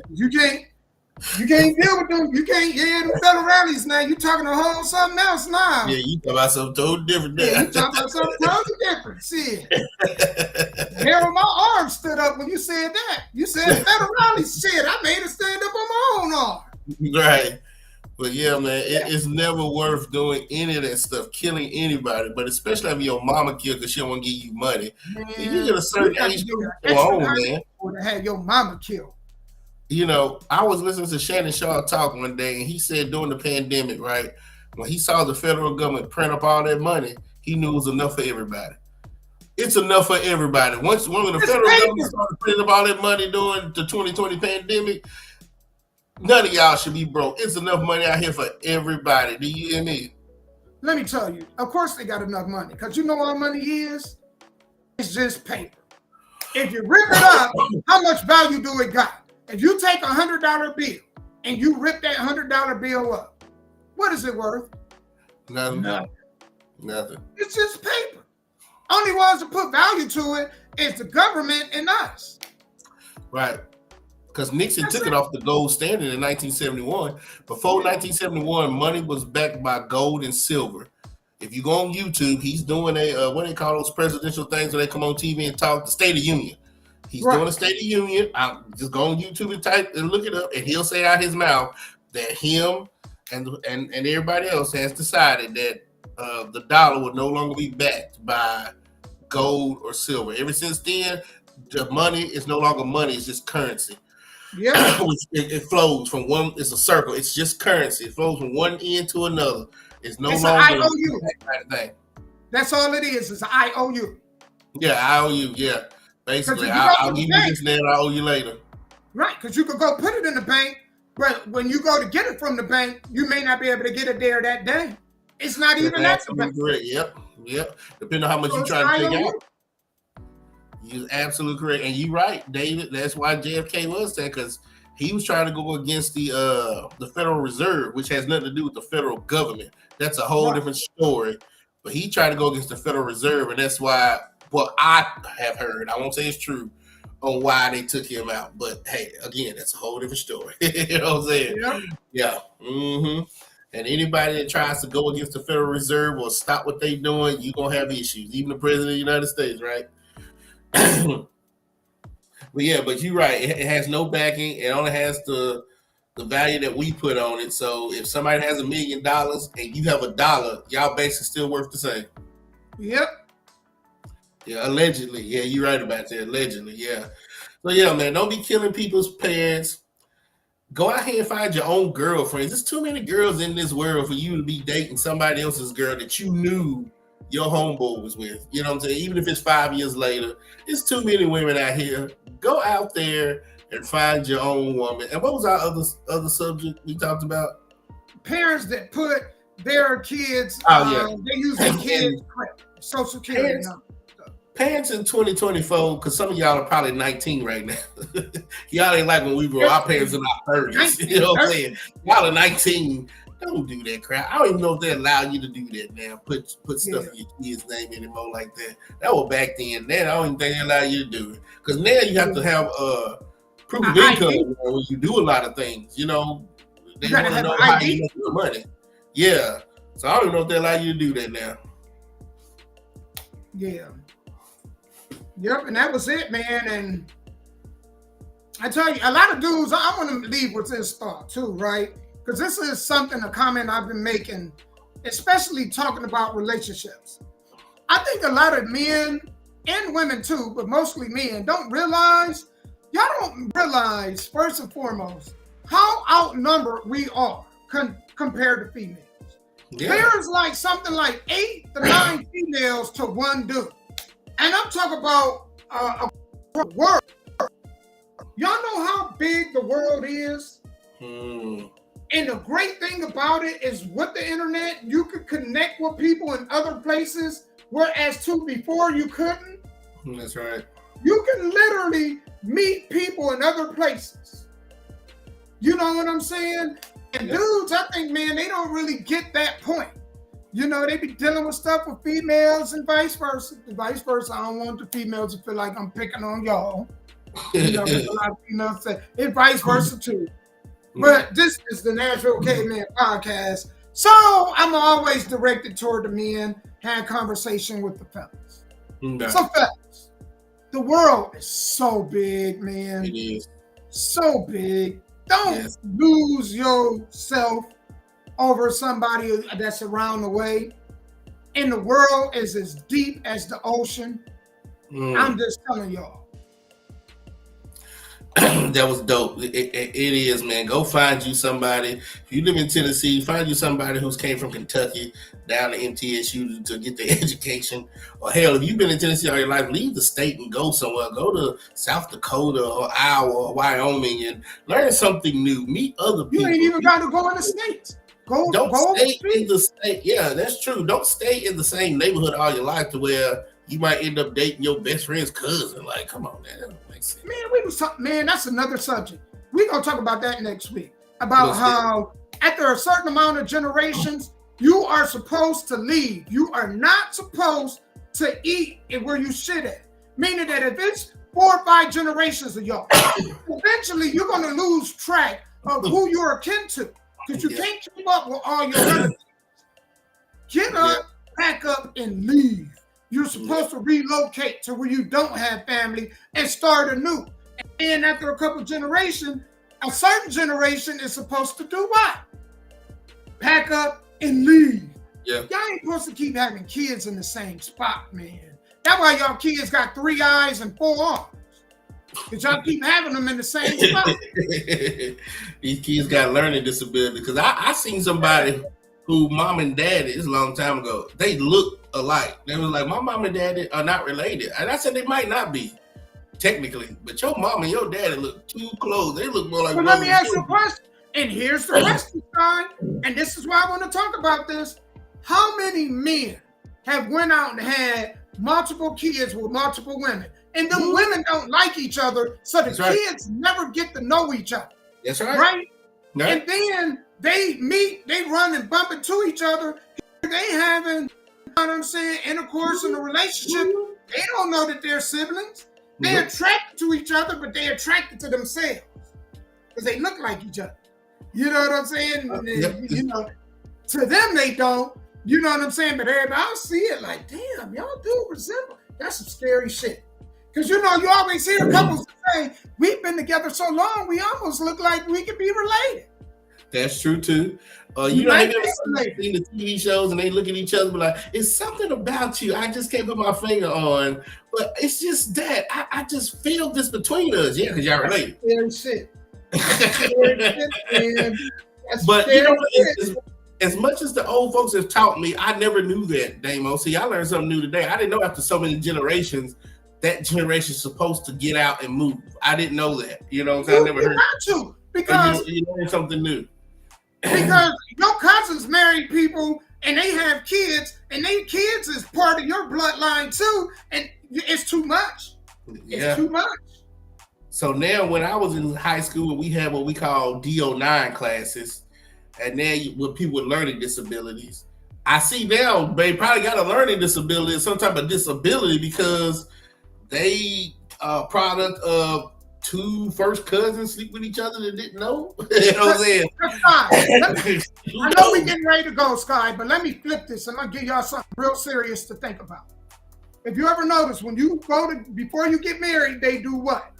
You can't deal with them. You can't them federal rallies now. You talking a whole something else now. Yeah, you talking about something totally different. Yeah, you talking about something totally different. See, hair on my arm stood up when you said that. You said federal rallies. Shit, I made it stand up on my own arm. Right. But yeah, man, it's never worth doing any of that stuff, killing anybody, but especially having your mama killed because she don't want to give you money. Man, you get a certain age to go on, man. To have your mama killed. You know, I was listening to Shannon Sharp talk one day, and he said during the pandemic, right, when he saw the federal government print up all that money, he knew it was enough for everybody. It's enough for everybody. When the federal government started printing up all that money during the 2020 pandemic, none of y'all should be broke. It's enough money out here for everybody. Do you hear me? Let me tell you. Of course they got enough money. Because you know what money is? It's just paper. If you rip it up, how much value do it got? If you take a $100 bill and you rip that $100 bill up, what is it worth? Nothing. It's just paper. Only ones that put value to it is the government and us. Right. Because Nixon took it off the gold standard in 1971. Before 1971, money was backed by gold and silver. If you go on YouTube, he's doing a what do they call those presidential things where they come on TV and talk the State of Union. He's doing a State of Union. I'll just go on YouTube and type and look it up, and he'll say out his mouth that him and everybody else has decided that the dollar will no longer be backed by gold or silver. Ever since then, the money is no longer money; it's just currency. Yeah, it flows from one. It's a circle. It's just currency. It flows from one end to another. It's no longer an IOU. Kind of thing. That's all it is. It's an IOU. Yeah, IOU. Yeah, basically, I'll give you this now, and I owe you later. Right, because you could go put it in the bank, but when you go to get it from the bank, you may not be able to get it there that day. It's not even that. Correct. Yep. Depending on how much you try to take out. You're absolutely correct, and you're right, David. That's why JFK was there, because he was trying to go against the Federal Reserve, which has nothing to do with the federal government. That's a whole different story. But he tried to go against the Federal Reserve, and that's why what I have heard, I won't say it's true, on why they took him out. But hey, again, that's a whole different story. You know what I'm saying? Yeah. Mm-hmm. And anybody that tries to go against the Federal Reserve or stop what they're doing, you're going to have issues. Even the President of the United States, right? But you're right. It has no backing. It only has the value that we put on it. So if somebody has $1 million and you have $1, y'all basically still worth the same. Yep. Yeah, allegedly. Yeah, you're right about that. Allegedly, yeah. So yeah, man, don't be killing people's parents. Go out here and find your own girlfriends. There's too many girls in this world for you to be dating somebody else's girl that you knew your homeboy was with. You know what I'm saying? Even if it's 5 years later, there's too many women out here. Go out there and find your own woman. And what was our other subject we talked about? Parents that put their kids, they use their kids' social security number. Parents in 2024, because some of y'all are probably 19 right now. Y'all ain't like when we were, our parents in our 30s. You know what I'm saying? Y'all are 19. Don't do that crap. I don't even know if they allow you to do that now. Put stuff in your kid's name anymore like that. That was back then. Now I don't even think they allow you to do it. Because now you have to have proof of income when you do a lot of things. You know, they want to know how you make your money. Yeah. So I don't even know if they allow you to do that now. Yeah. Yep, and that was it, man. And I tell you, a lot of dudes, I want to leave with this thought too, right? Because this is a comment I've been making, especially talking about relationships. I think a lot of men and women too, but mostly men, don't realize, first and foremost, how outnumbered we are compared to females. Yeah. There's like something like 8 to 9 females to 1 dude. And I'm talking about a world. Y'all know how big the world is? And the great thing about it is with the internet, you could connect with people in other places, whereas before you couldn't. That's right. You can literally meet people in other places. You know what I'm saying? And dudes, I think, man, they don't really get that point. You know, they be dealing with stuff with females and vice versa. I don't want the females to feel like I'm picking on y'all. You know, a lot of females say it's vice versa too. But this is the Nashville Cavemen podcast. So I'm always directed toward the men, have conversation with the fellas. Okay. So fellas, the world is so big, man. It is. So big. Don't lose yourself over somebody that's around the way. And the world is as deep as the ocean. I'm just telling y'all. That was dope. It is, man. Go find you somebody. If you live in Tennessee, find you somebody who's came from Kentucky down to MTSU to get their education. Or hell, if you've been in Tennessee all your life, leave the state and go somewhere. Go to South Dakota or Iowa or Wyoming and learn something new. Meet other people. You ain't even got to go in the States. Don't stay in the state. Yeah, that's true. Don't stay in the same neighborhood all your life to where you might end up dating your best friend's cousin. Like, come on, man. That don't make sense. Man, we was talking, man, that's another subject. We're going to talk about that next week. About how after a certain amount of generations, you are supposed to leave. You are not supposed to eat where you sit at. Meaning that if it's 4 or 5 generations of y'all, eventually you're going to lose track of who you're akin to. Because you can't keep up with all your relatives. Get up pack up and leave. You're supposed to relocate to where you don't have family and start anew. And then after a couple generations, a certain generation is supposed to do what? Pack up and leave. Yeah. Y'all ain't supposed to keep having kids in the same spot, man. That's why y'all kids got 3 eyes and 4 arms. Because y'all keep having them in the same spot. These kids got learning disability. Because I seen somebody who mom and daddy, it's a long time ago, they look alike. They was like, my mom and daddy are not related. And I said they might not be, technically. But your mom and your daddy look too close. They look more like. But let me ask you a question. And here's the rest side. And this is why I want to talk about this. How many men have went out and had multiple kids with multiple women? And them women don't like each other, so the kids never get to know each other. That's right. Right? And then they meet, they run and bump into each other. They having, you know what I'm saying, intercourse in a relationship. They don't know that they're siblings. They're attracted to each other, but they're attracted to themselves because they look like each other. You know what I'm saying? You know, to them they don't. You know what I'm saying? But everybody else see it like, damn, y'all do resemble. That's some scary shit. Because, you know, you always hear couples say, we've been together so long, we almost look like we could be related. That's true, too. You know, they've seen the TV shows and they look at each other and be like, it's something about you I just can't put my finger on. But it's just that. I just feel this between us. Yeah, because y'all related. Scary shit. But, you know, as much as the old folks have taught me, I never knew that, Damo. See, I learned something new today. I didn't know after so many generations, that generation is supposed to get out and move. I didn't know that. You know what I'm saying? I never heard that. Because you learn something new. Because your cousins married people and they have kids, and they kids is part of your bloodline too, and it's too much. It's too much. So now when I was in high school, we had what we call DO9 classes, and then with people with learning disabilities. I see now they probably got a learning disability, some type of disability, because they product of 2 first cousins sleep with each other that didn't know. You know what I'm saying? I know we're getting ready to go, Sky, but let me flip this and I'll give y'all something real serious to think about. If you ever notice, when you go to, before you get married, they do what?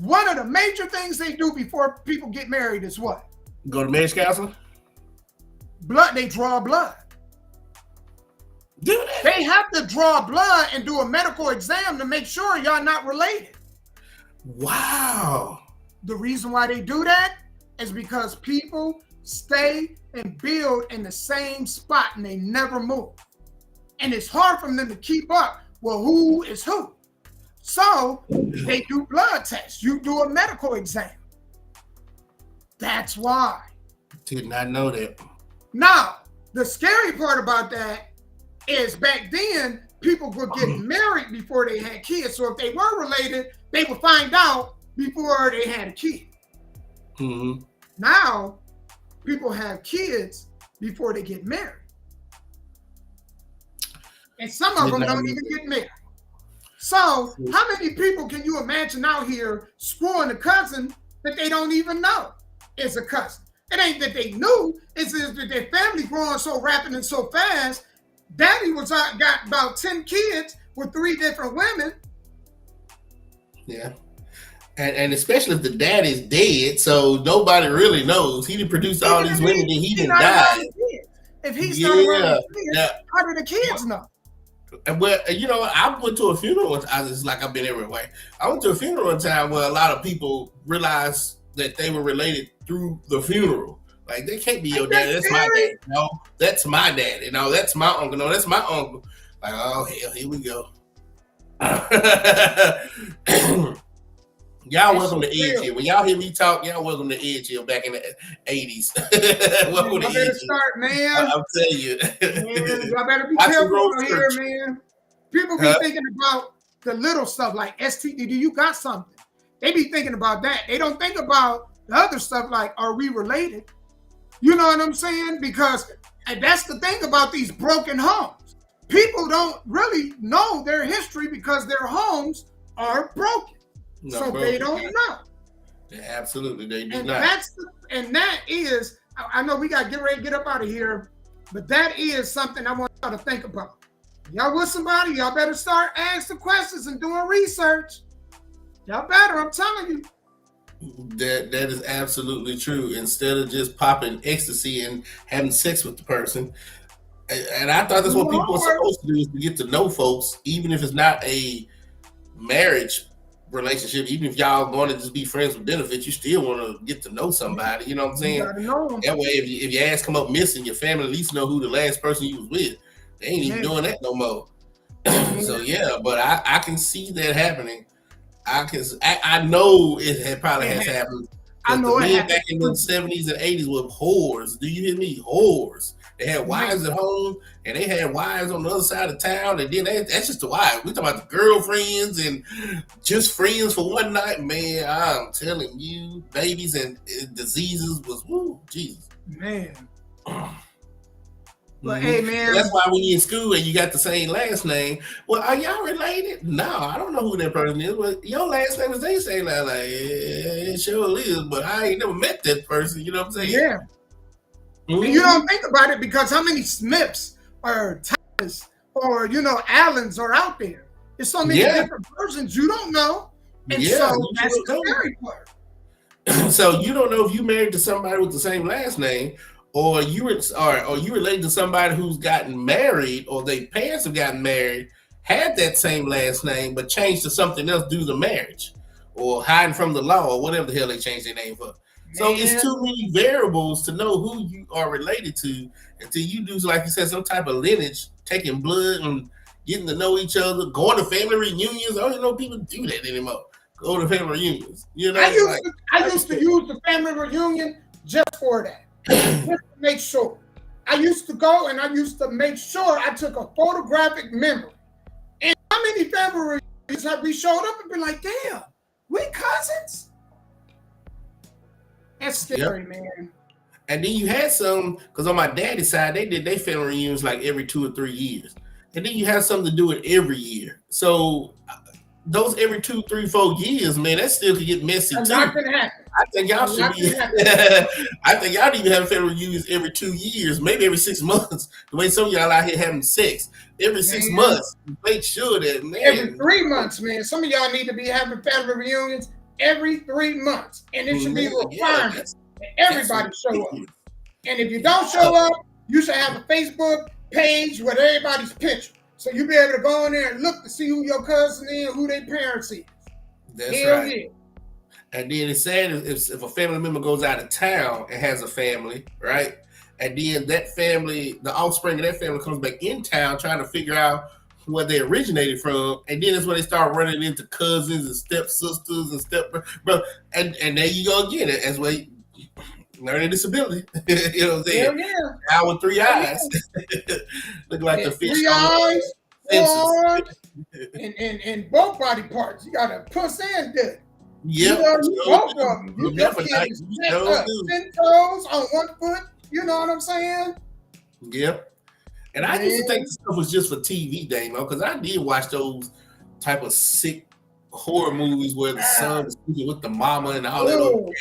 One of the major things they do before people get married is what? Go to marriage counseling? Blood, they draw blood. Do they? They have to draw blood and do a medical exam to make sure y'all not related. Wow. The reason why they do that is because people stay and build in the same spot and they never move. And it's hard for them to keep up. Well, who is who? So they do blood tests. You do a medical exam. That's why. Did not know that. Now, the scary part about that is back then, people would get married before they had kids. So if they were related, they would find out before they had a kid. Mm-hmm. Now, people have kids before they get married. And some of them don't even get married. So how many people can you imagine out here screwing a cousin that they don't even know is a cousin? It ain't that they knew, it's that their family growing so rapid and so fast. Daddy got about 10 kids with 3 different women. Yeah. And especially if the dad is dead, so nobody really knows. He didn't produce all these women and he didn't die. If he's not around the kids, how do the kids know? Well, you know, I went to a funeral. It's like I've been everywhere. I went to a funeral one time where a lot of people realized that they were related through the funeral. Like, they can't be your dad. That's my dad. No, that's my dad. You know, that's my uncle. No, that's my uncle. Like, oh, hell, here we go. Y'all welcome to Edge Hill. When y'all hear me talk, y'all welcome to Edge Hill back in the 80s. Welcome to Edge Hill. Start, man. I'll tell you. Man, y'all better be careful out here, man. People be thinking about the little stuff like STD. Do you got something? They be thinking about that. They don't think about the other stuff like, are we related? You know what I'm saying? Because that's the thing about these broken homes. People don't really know their history because their homes are broken. So they don't know. Yeah, absolutely, they do and not. That is, I know we got to get ready to get up out of here. But that is something I want y'all to think about. Y'all with somebody, y'all better start asking questions and doing research. Y'all better, I'm telling you. That is absolutely true. Instead of just popping ecstasy and having sex with the person. And I thought that's what people are supposed to do, is to get to know folks, even if it's not a marriage relationship, even if y'all going to just be friends with benefits, you still want to get to know somebody. You know what I'm saying? That way, if your ass come up missing, your family at least know who the last person you was with. They ain't even doing that no more. So yeah, but I can see that happening. I know it has happened. I know the it men happened. Back in the 70s and 80s were whores. Do you hear me? Whores. They had wives at home, and they had wives on the other side of town, and then that's just the wives. We talking about the girlfriends and just friends for one night. Man, I'm telling you, babies and diseases was, woo, Jesus. Man. But hey, man. That's why when you're in school and you got the same last name, well, are y'all related? No, I don't know who that person is. But your last name is they say that, like, it sure is, but I ain't never met that person. You know what I'm saying? Yeah. And you don't think about it, because how many Smiths or Thomas or, Allens are out there? There's so many different versions you don't know. And so that's the scary part. So you don't know if you married to somebody with the same last name, or you related to somebody who's gotten married, or their parents have gotten married, had that same last name, but changed to something else due to marriage, or hiding from the law, or whatever the hell they changed their name for. So it's too many variables to know who you are related to until you do, like you said, some type of lineage, taking blood and getting to know each other, going to family reunions. I don't even know people do that anymore. Go to family reunions. I used to use the family reunion just for that. Just to make sure. I used to go and I used to make sure I took a photographic memory. And how many family reunions have we showed up and been like, damn, we cousins? That's scary, man. And then you had some, because on my daddy's side, they did their family reunions like every 2 or 3 years. And then you have something to do it every year. So those every 2, 3, 4 years, man, that still could get messy too. Not gonna happen. I think y'all should be. I think y'all need to have family reunions every 2 years, maybe every 6 months. The way some of y'all out here having sex every 6 months. Make sure that, man. Every 3 months, man. Some of y'all need to be having family reunions every 3 months, and it should be a requirement that everybody show up. And if you don't show up, you should have a Facebook page with everybody's picture, so you'll be able to go in there and look to see who your cousin is, who their parents is. That's right. Yeah. And then it's sad if a family member goes out of town and has a family, right? And then that family, the offspring of that family, comes back in town trying to figure out where they originated from, and then it's when they start running into cousins and stepsisters and stepbrothers, and there you go again. As well, learning disability. You know what I'm saying? Yeah. Now with 3 eyes, look like the fish. 3 eyes, 4 arms, and both body parts. You got a puss and dick. Yeah, both of them. You just can't 10 toes on 1 foot. You know what I'm saying? Yep. And I used to think this stuff was just for TV, Damo, because I did watch those type of sick horror movies where the son is sleeping with the mama and all that other crap.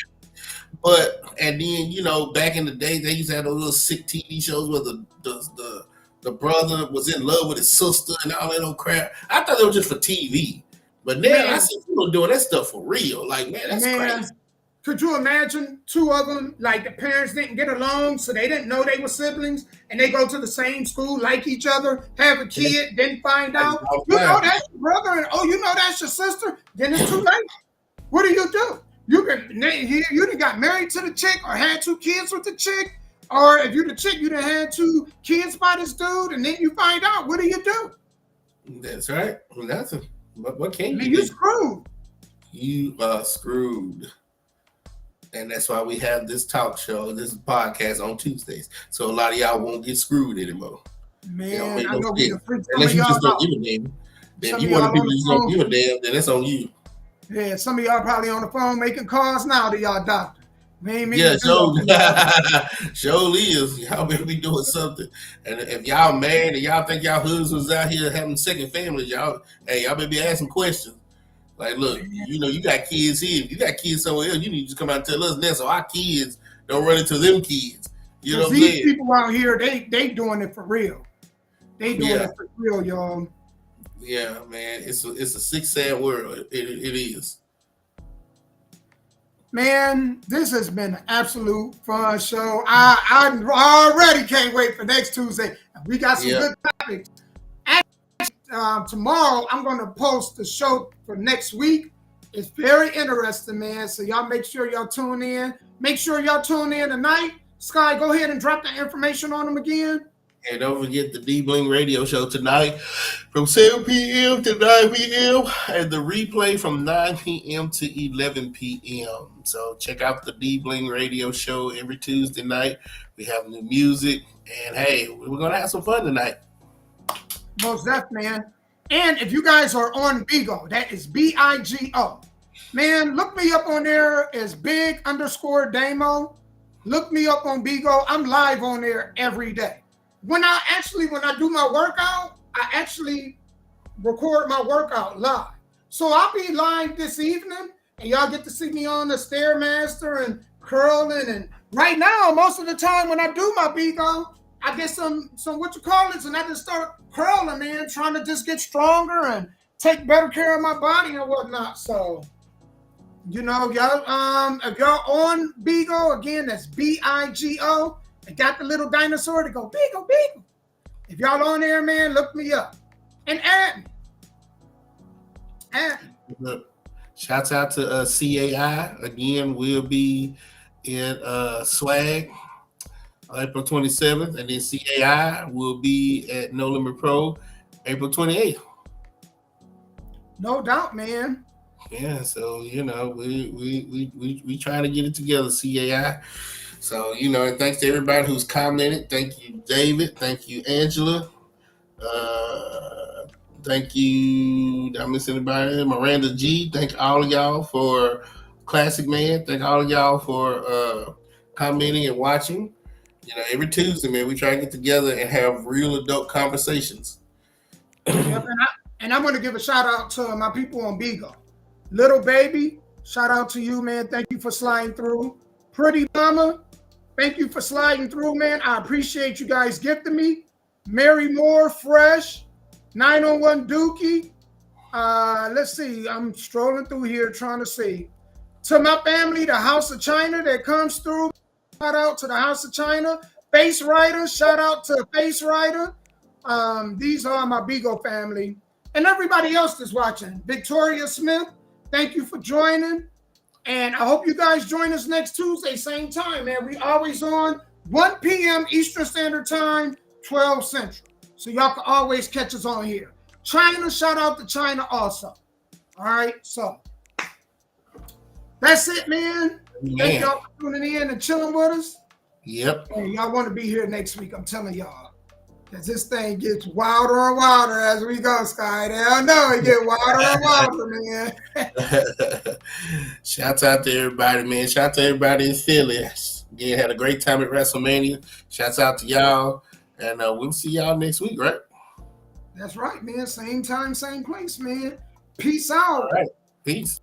But and then back in the day they used to have those little sick TV shows where the brother was in love with his sister and all that old crap. I thought it was just for TV, but now I see people doing that stuff for real. Like, man, that's crazy. Could you imagine 2 of them, like the parents didn't get along, so they didn't know they were siblings, and they go to the same school, like each other, have a kid, then find out, that's your brother, and that's your sister, then it's too late. What do? You done got married to the chick or had 2 kids with the chick, or if you're the chick, you done had 2 kids by this dude, and then you find out. What do? That's right. Nothing. What can you do? You screwed. You are screwed. And that's why we have this talk show, this podcast on Tuesdays. So a lot of y'all won't get screwed anymore. Man, I know we unless you just don't give a damn. If you want people to just don't give a damn, then that's on you. Yeah, some of y'all probably on the phone making calls now to y'all doctor. Yeah, surely is. Y'all better be doing something. And if y'all married and y'all think y'all husbands out here having second families, y'all better be asking questions. Like, look, you got kids here. If you got kids somewhere else, you need to just come out and tell us that so our kids don't run into them kids. You know what I'm these saying? people out here, they doing it for real. They doing Yeah. it for real, y'all. Yeah, man. It's a sick, sad world. It is. Man, this has been an absolute fun show. I already can't wait for next Tuesday. We got some Yeah. good topics. Tomorrow, I'm going to post the show for next week. It's very interesting, man. So y'all make sure y'all tune in. Make sure y'all tune in tonight. Sky, go ahead and drop the information on them again. And don't forget the D Bling Radio Show tonight from 7 p.m. to 9 p.m. and the replay from 9 p.m. to 11 p.m. So check out the D Bling Radio Show every Tuesday night. We have new music, and hey, we're gonna have some fun tonight. Most definitely, man. And if you guys are on Bigo, that is BIGO. Man, look me up on there as big_Damo. Look me up on Bigo. I'm live on there every day. When I do my workout, I actually record my workout live. So I'll be live this evening, and y'all get to see me on the Stairmaster and curling. And right now, most of the time when I do my Bigo, I get some and I just start curling, man, trying to just get stronger and take better care of my body and whatnot. So, you know, y'all, if y'all on Bigo, again, that's BIGO. I got the little dinosaur to go, Bigo, Bigo. If y'all on there, man, look me up and add me. Shouts out to CAI. Again, we'll be in Swag April 27th, and then CAI will be at No Limit Pro April 28th. No doubt, man. Yeah, so you know, we trying to get it together, CAI. So, you know, and thanks to everybody who's commented. Thank you, David. Thank you, Angela. Thank you. Did I miss anybody? Miranda G. Thank all of y'all for Classic Man. Thank all of y'all for commenting and watching. You know, every Tuesday, man, we try to get together and have real adult conversations. Yep, and I'm going to give a shout out to my people on Bigo. Little Baby, shout out to you, man. Thank you for sliding through. Pretty Mama, thank you for sliding through, man. I appreciate you guys gifting me. Mary Moore, Fresh, 901 Dookie. Let's see. I'm strolling through here trying to see. To my family, the House of China that comes through. Shout out to the House of China. Face Rider, shout out to Face Rider. These are my Bigo family. And everybody else that's watching. Victoria Smith, thank you for joining. And I hope you guys join us next Tuesday, same time, man. We always on 1 p.m. Eastern Standard Time, 12 Central. So y'all can always catch us on here. China, shout out to China also. All right, so that's it, man. Thank y'all for tuning in and chilling with us. Yep. Hey, y'all want to be here next week, I'm telling y'all. Because this thing gets wilder and wilder as we go, Sky. Hell no, it gets wilder and wilder, man. Shouts out to everybody, man. Shout out to everybody in Philly. Again, had a great time at WrestleMania. Shouts out to y'all. And we'll see y'all next week, right? That's right, man. Same time, same place, man. Peace out. All right. Peace.